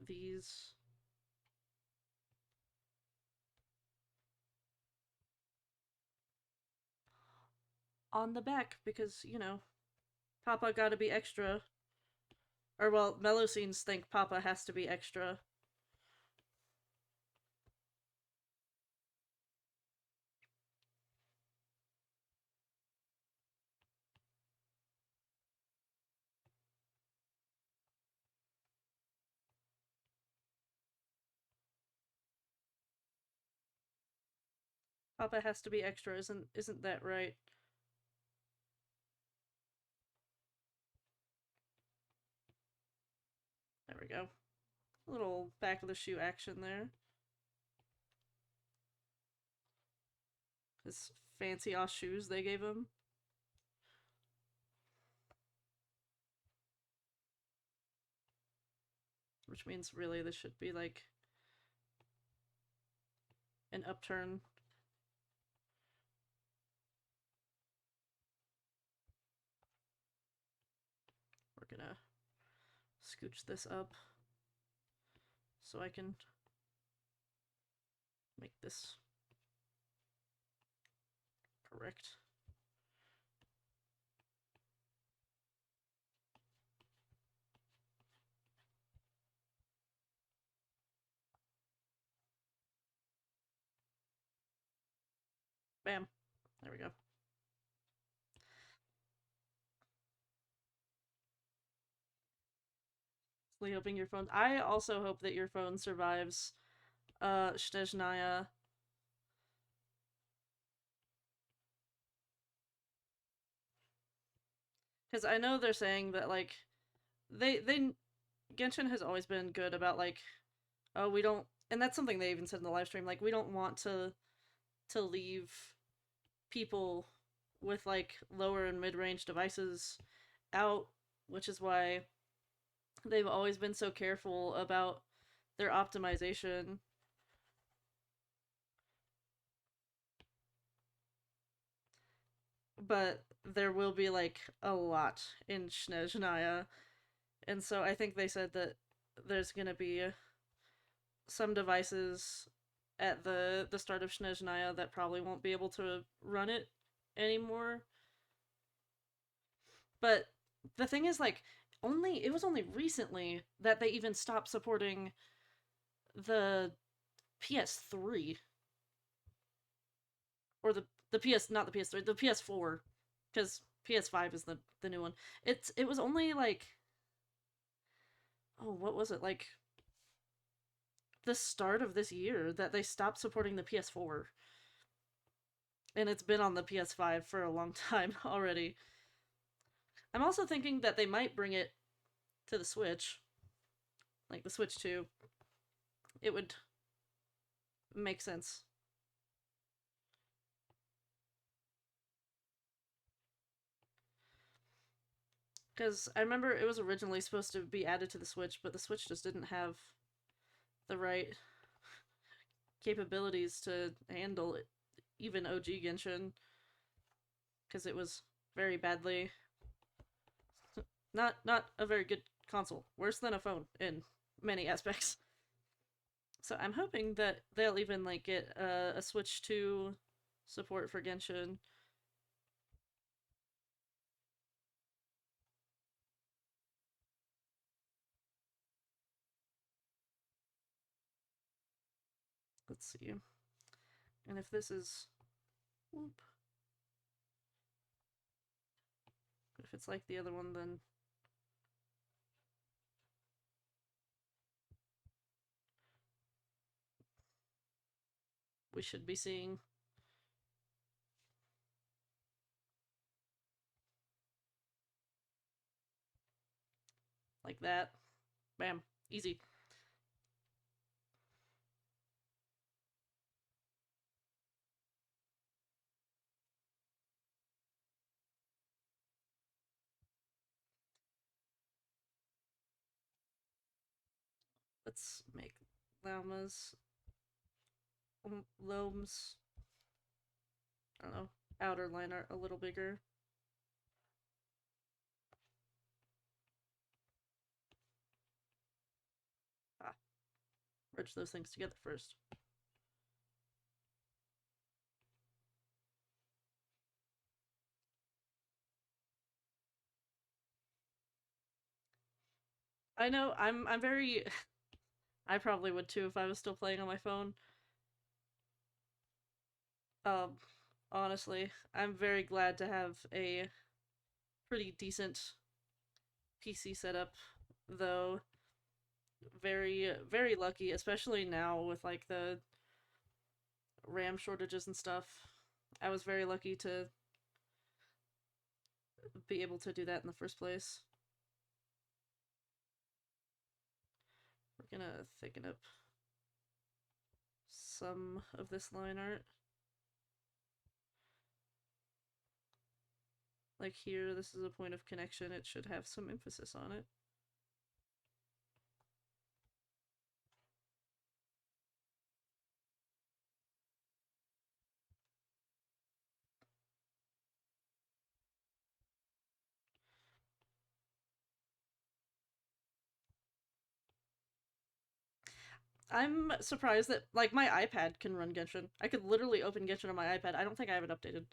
these. On the back because, Papa gotta be extra. Or, well, Melusines think Papa has to be extra. Papa has to be extra, isn't that right? There we go. A little back of the shoe action there. His fancy ass shoes they gave him. Which means really this should be like an upturn. We're gonna scooch this up so I can make this correct. Bam. There we go. Really hoping your phone. I also hope that your phone survives Snezhnaya. Because I know they're saying that like they Genshin has always been good about like, oh, we don't, and that's something they even said in the live stream, like we don't want to leave people with like lower and mid-range devices out, which is why they've always been so careful about their optimization. But there will be like a lot in Snezhnaya, and so I think they said that there's gonna be some devices at the start of Snezhnaya that probably won't be able to run it anymore. But the thing is, like, it was only recently that they even stopped supporting the PS3 or the PS, not the PS3, the PS4, because PS5 is the new one. It was only like, oh, what was it, like the start of this year that they stopped supporting the PS4, and it's been on the PS5 for a long time already. I'm also thinking that they might bring it to the Switch, like the Switch 2. It would make sense. Because I remember it was originally supposed to be added to the Switch, but the Switch just didn't have the right capabilities to handle it, even OG Genshin, because it was very badly not a very good console, worse than a phone in many aspects. So I'm hoping that they'll even like get a Switch 2 support for Genshin. Let's see. And if this is, whoop, if it's like the other one, then we should be seeing like that. Bam, easy. Let's make llamas, loams, I don't know, outer line art a little bigger. Ah, merge those things together first. I know I'm very I probably would too if I was still playing on my phone. Um Honestly, I'm very glad to have a pretty decent PC setup though. Very lucky, especially now with like the RAM shortages and stuff. I was very lucky to be able to do that in the first place. We're gonna thicken up some of this line art. Like here, this is a point of connection. It should have some emphasis on it. I'm surprised that like my iPad can run Genshin. I could literally open Genshin on my iPad. I don't think I have it updated.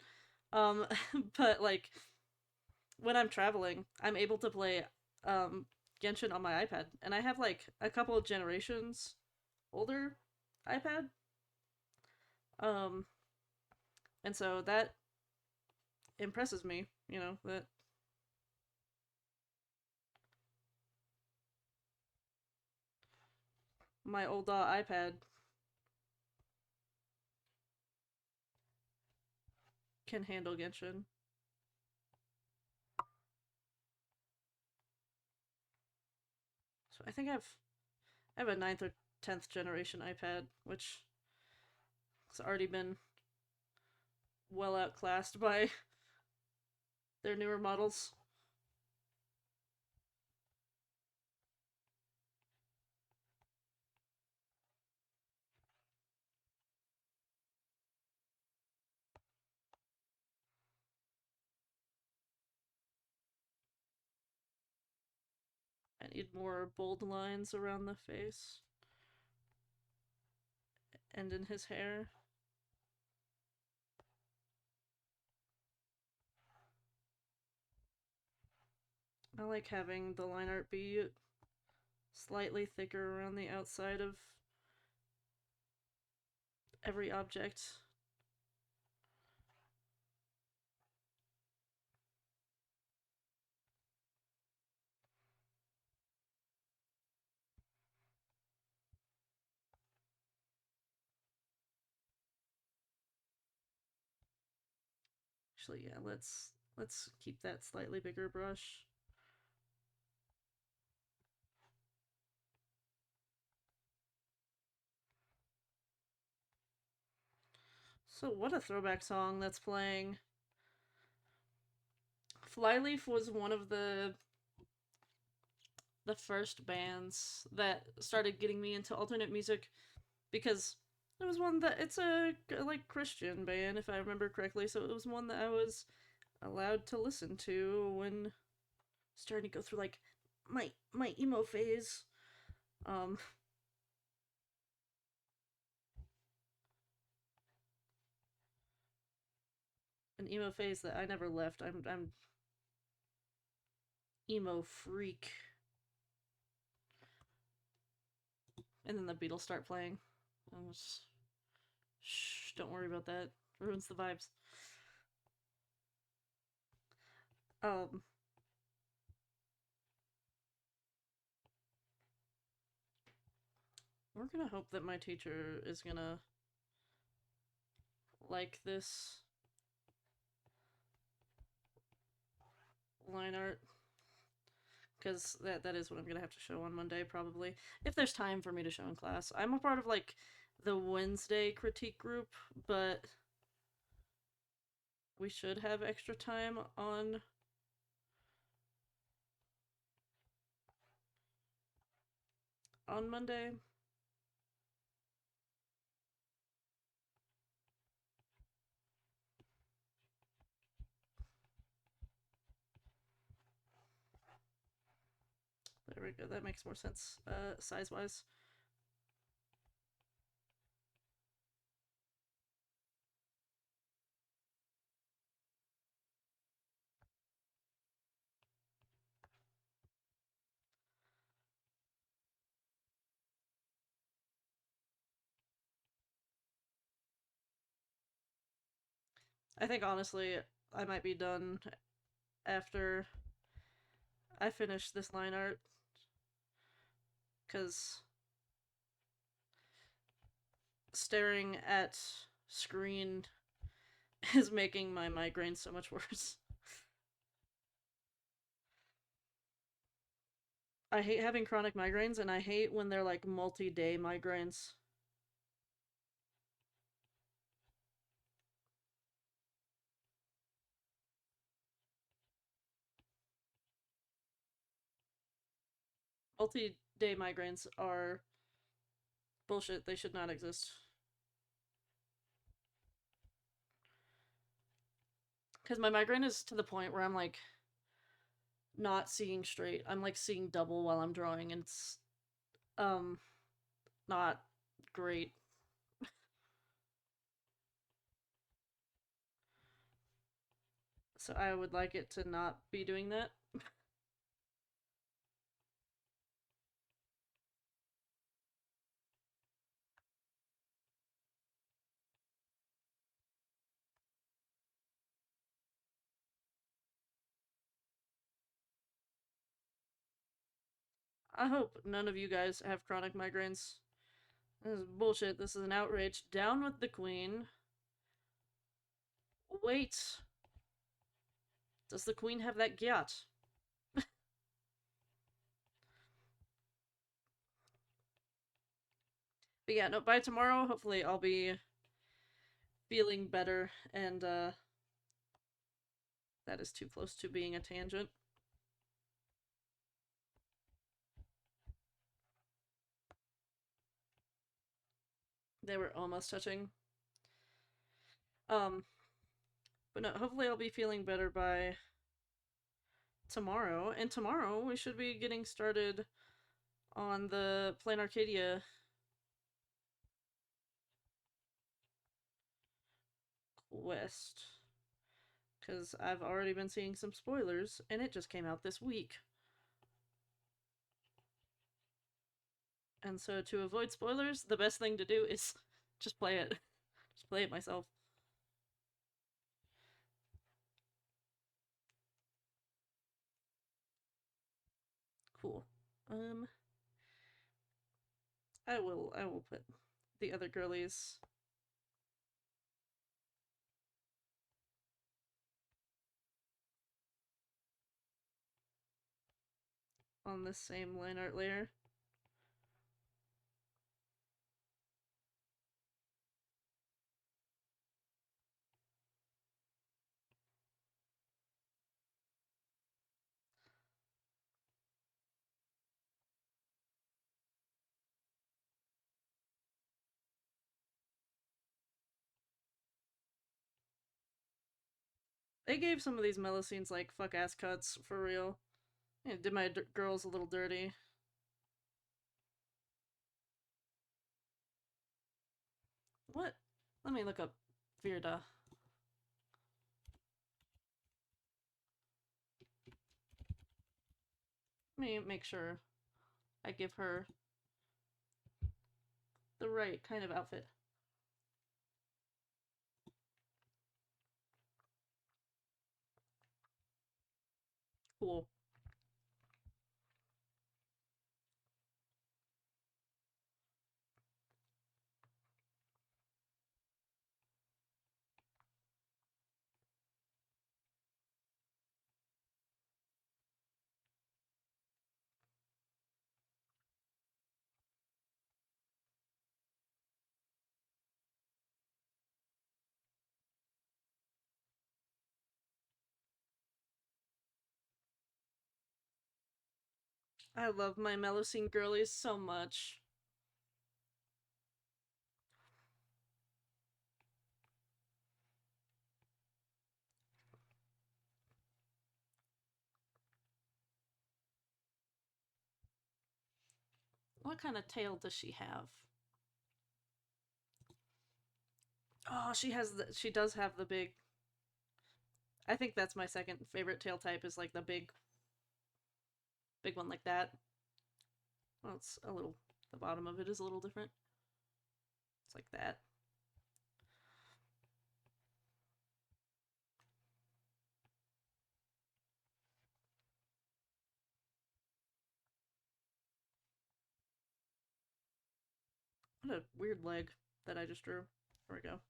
Um, but like when I'm traveling, I'm able to play um Genshin on my iPad, and I have like a couple of generations older iPad. Um, and so that impresses me. You know that my old iPad can handle Genshin. So I have a ninth or 10th generation iPad, which has already been well outclassed by their newer models. I need more bold lines around the face and in his hair. I like having the line art be slightly thicker around the outside of every object. Actually, yeah, let's keep that slightly bigger brush. So what a throwback song that's playing. Flyleaf was one of the first bands that started getting me into alternate music because it was one that it's a like Christian band if I remember correctly, so it was one that I was allowed to listen to when starting to go through like my emo phase. Um an emo phase that I never left. I'm emo freak. And then the Beatles start playing. Just, shh, don't worry about that. Ruins the vibes. Um we're gonna hope that my teacher is gonna like this line art because that is what I'm gonna have to show on Monday probably if there's time for me to show in class. I'm a part of like the Wednesday critique group, but we should have extra time on Monday. There we go. That makes more sense size wise. I think honestly, I might be done after I finish this line art because staring at screen is making my migraine so much worse. I hate having chronic migraines, and I hate when they're like multi-day migraines. Multi-day migraines are bullshit. They should not exist. Because my migraine is to the point where I'm like not seeing straight. I'm like seeing double while I'm drawing, and it's um not great. So I would like it to not be doing that. I hope none of you guys have chronic migraines. This is bullshit. This is an outrage. Down with the queen. Wait. Does the queen have that gyat? But yeah, no, by tomorrow, hopefully I'll be feeling better, and that is too close to being a tangent. They were almost touching. Um, but no, hopefully I'll be feeling better by tomorrow, and tomorrow we should be getting started on the Plain Arcadia quest. Because I've already been seeing some spoilers, and it just came out this week. And so to avoid spoilers, the best thing to do is just play it. Just play it myself. Cool. Um I will put the other girlies on this same line art layer. They gave some of these mellow scenes like fuck ass cuts for real. Yeah, did my girls a little dirty. What? Let me look up Virda. Let me make sure I give her the right kind of outfit. Cool. I love my Melocene girlies so much. What kind of tail does she have? Oh, she does have the big. I think that's my second favorite tail type is like the big one like that. Well, it's a little the bottom of it is a little different. It's like that. What a weird leg that I just drew. There we go.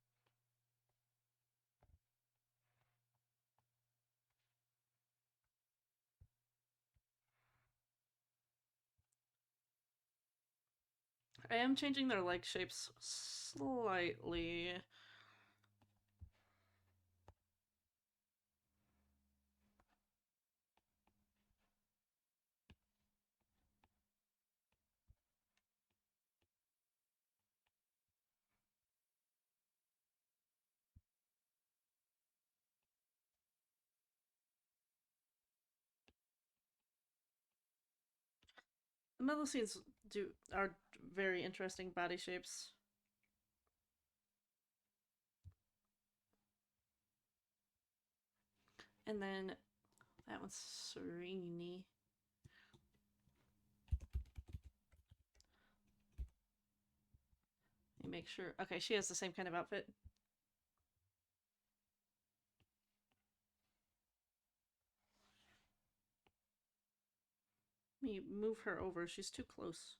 I am changing their leg shapes slightly. The Melocines are very interesting body shapes. And then that one's Serini. Let me make sure. Okay, she has the same kind of outfit. Let me move her over. She's too close.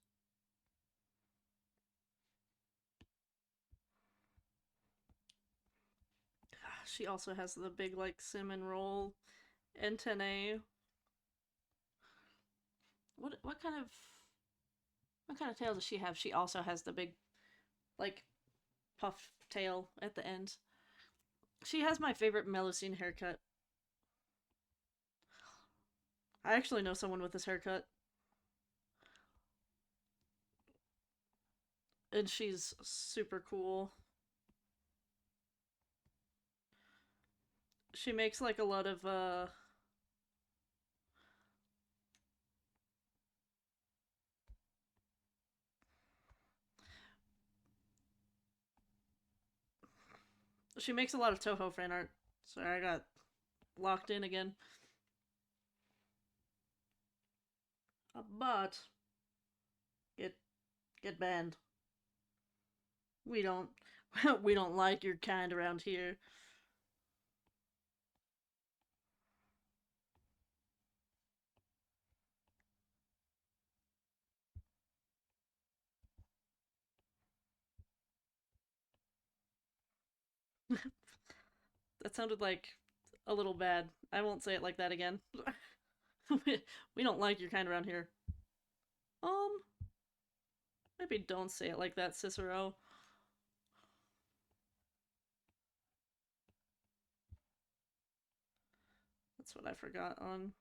She also has the big, like, cinnamon roll antennae. What kind of tail does she have? She also has the big, like, puff tail at the end. She has my favorite Melusine haircut. I actually know someone with this haircut. And she's super cool. She makes like a lot of she makes a lot of Toho fan art. Sorry, I got locked in again. But get get banned. We don't we don't like your kind around here. That sounded like a little bad. I won't say it like that again. We don't like your kind around here. Um, maybe don't say it like that, Cicero. That's what I forgot on.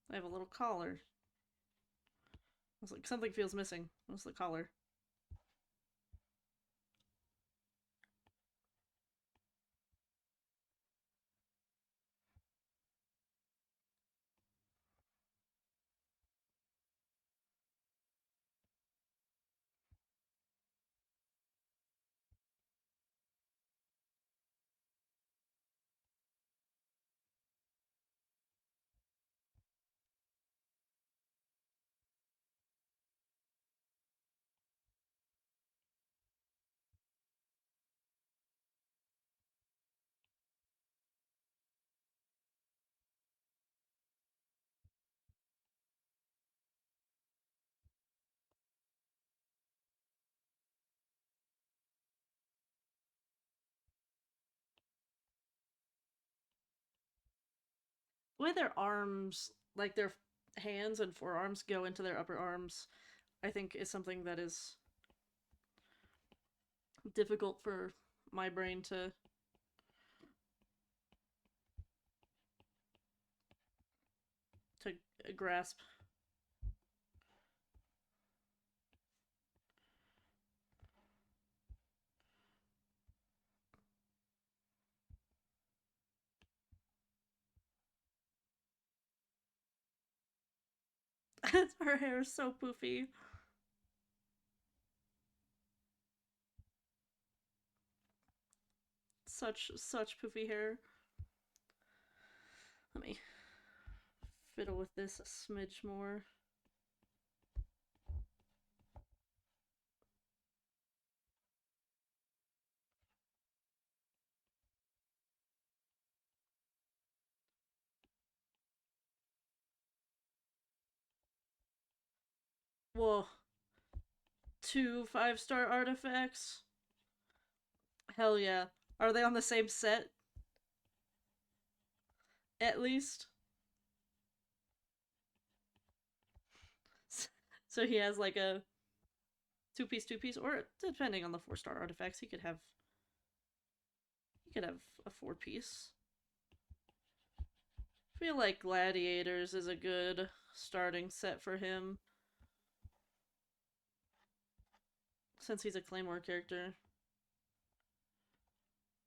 I have a little collar. I was like, something feels missing. What's the collar? The way their arms, like their hands and forearms, go into their upper arms, I think is something that is difficult for my brain to grasp. Her hair is so poofy. Such poofy hair. Let me fiddle with this a smidge more. Whoa. 2 5-star artifacts. Hell yeah. Are they on the same set? At least? So he has like a two piece, or depending on the 4-star artifacts, he could have a 4-piece. I feel like Gladiators is a good starting set for him since he's a Claymore character.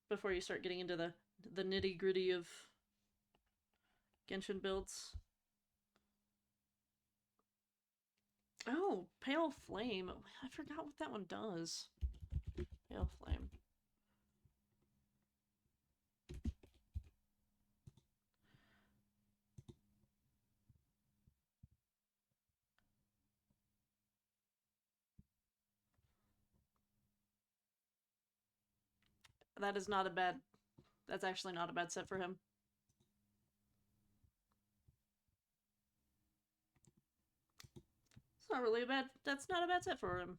Before you start getting into the nitty gritty of Genshin builds. Oh, Pale Flame. I forgot what that one does. Pale Flame. That is not a bad. That's actually not a bad set for him. It's not really a bad. That's not a bad set for him.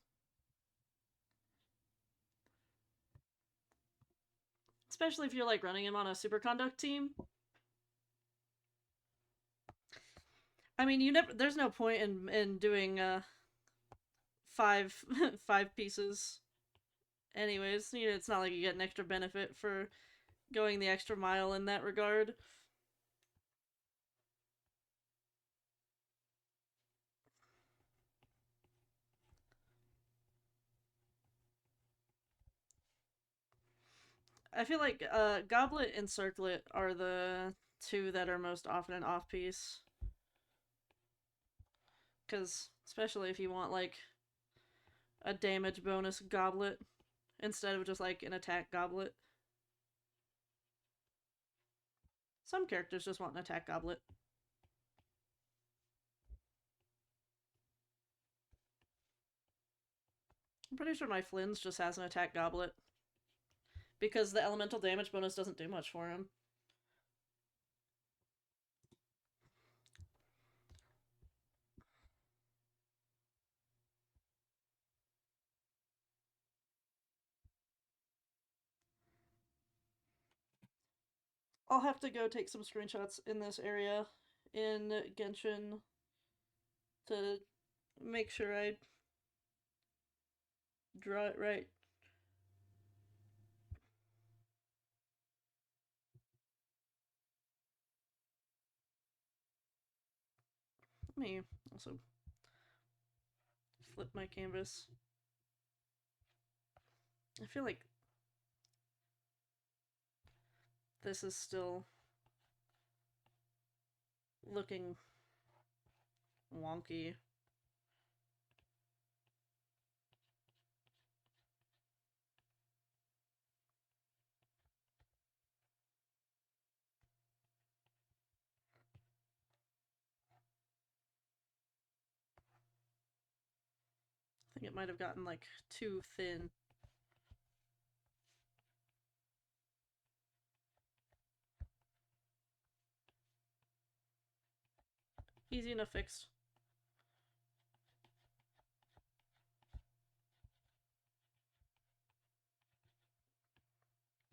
Especially if you're like running him on a superconduct team. I mean, you never. There's no point in doing five 5 pieces. Anyways, you know, it's not like you get an extra benefit for going the extra mile in that regard. I feel like Goblet and Circlet are the two that are most often an off piece. Because, especially if you want like a damage bonus goblet instead of just like an attack goblet. Some characters just want an attack goblet. I'm pretty sure my Flynn's just has an attack goblet. Because the elemental damage bonus doesn't do much for him. I'll have to go take some screenshots in this area in Genshin to make sure I draw it right. Let me also flip my canvas. I feel like this is still looking wonky. I think it might have gotten like too thin. Easy enough fix.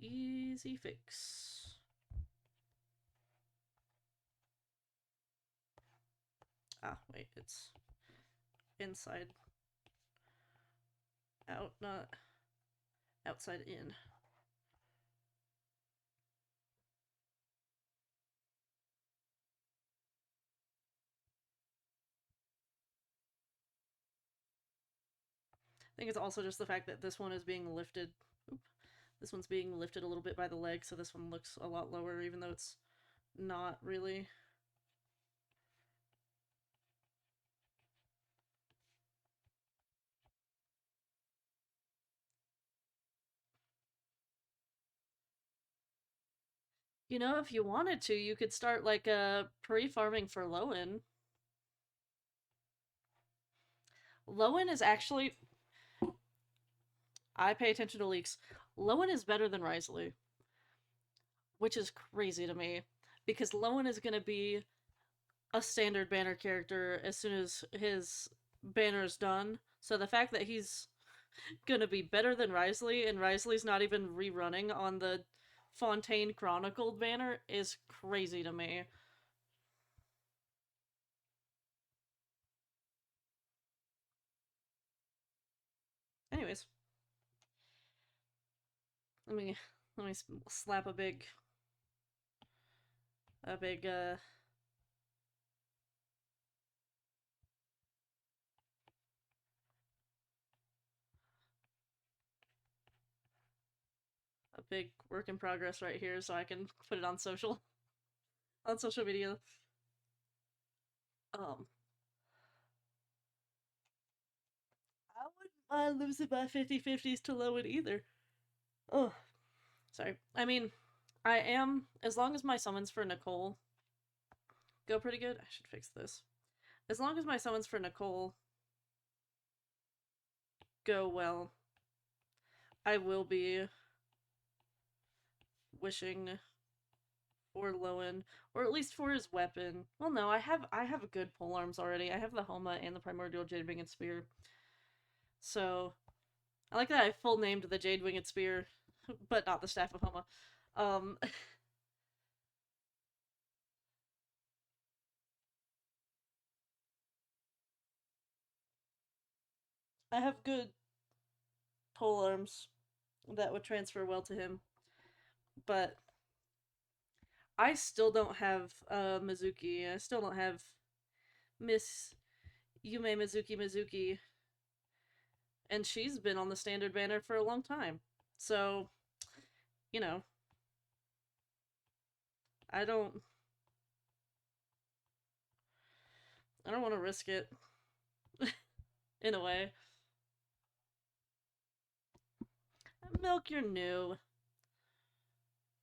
Easy fix. Ah, wait, it's inside out, not outside in. I think it's also just the fact that this one is being lifted. Oop, this one's being lifted a little bit by the leg, so this one looks a lot lower, even though it's not really. You know, if you wanted to, you could start like pre-farming for Lowen. Lowen is actually. I pay attention to leaks. Lowen is better than Risley, which is crazy to me because Lowen is going to be a standard banner character as soon as his banner's done. So the fact that he's gonna be better than Risley, and Risley's not even rerunning on the Fontaine Chronicled banner is crazy to me. Anyways, let me let me slap a big a big work in progress right here so I can put it on social media. Um, I wouldn't mind losing my 50/50s to Lowen either. Oh, sorry. I mean, I am, as long as my summons for Nicole go pretty good. I should fix this. As long as my summons for Nicole go well, I will be wishing for Lowen, or at least for his weapon. Well, no, I have good pole arms already. I have the Homa and the Primordial Jade Winged Spear. So I like that I full named the Jade Winged Spear, but not the Staff of Homa. Um, I have good pole arms that would transfer well to him, but I still don't have Mizuki. I still don't have Miss Yume Mizuki, and she's been on the standard banner for a long time. So, you know, I don't I don't want to risk it in a way. Milk, you're new,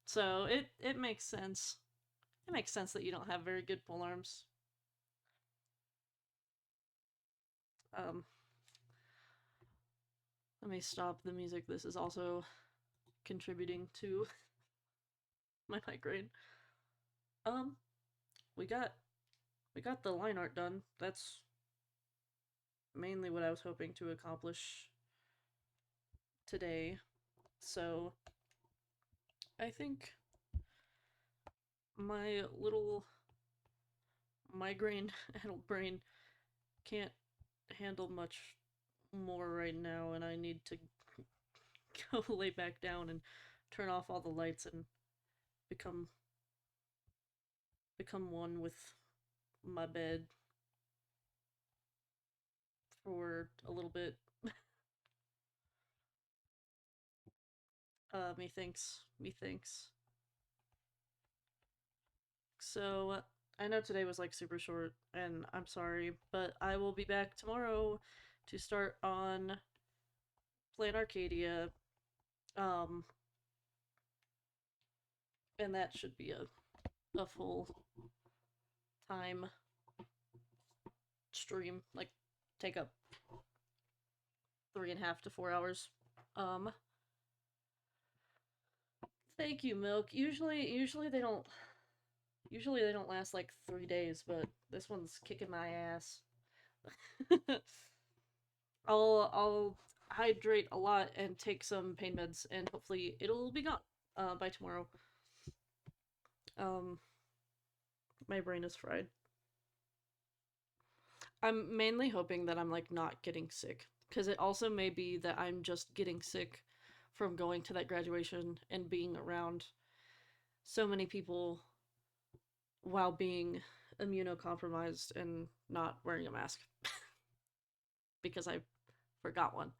so it makes sense. It makes sense that you don't have very good pole arms. Um, Let me stop the music. This is also contributing to my migraine. Um, we got we got the line art done. That's mainly what I was hoping to accomplish today. So I think my little migraine addled brain can't handle much more right now, and I need to go lay back down and turn off all the lights and become become one with my bed for a little bit. Methinks, methinks. So I know today was like super short, and I'm sorry, but I will be back tomorrow to start on Plan Arcadia. Um, and that should be a full time stream, like take up 3.5 to 4 hours. Um, Thank you, Milk. Usually they don't last like 3 days, but this one's kicking my ass. I'll hydrate a lot and take some pain meds, and hopefully it'll be gone by tomorrow. Um, my brain is fried. I'm mainly hoping that I'm like not getting sick, because it also may be that I'm just getting sick from going to that graduation and being around so many people while being immunocompromised and not wearing a mask because I forgot one.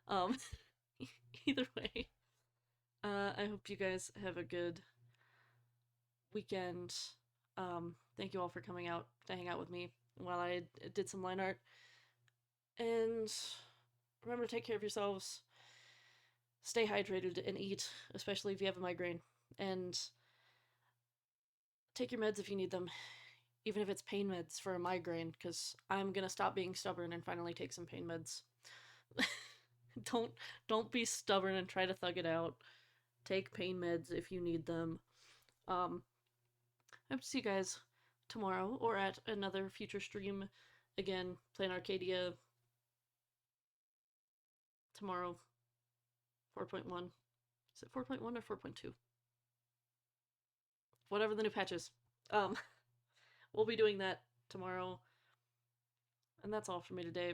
Um, Either way, I hope you guys have a good weekend. Thank you all for coming out to hang out with me while I did some line art. And remember to take care of yourselves, stay hydrated, and eat, especially if you have a migraine. And take your meds if you need them, even if it's pain meds for a migraine, because I'm gonna stop being stubborn and finally take some pain meds. don't don't be stubborn and try to thug it out. Take pain meds if you need them. I hope to see you guys tomorrow or at another future stream again, playing Arcadia tomorrow. 4.1. Is it 4.1 or 4.2? Whatever the new patch is. We'll be doing that tomorrow. And that's all for me today.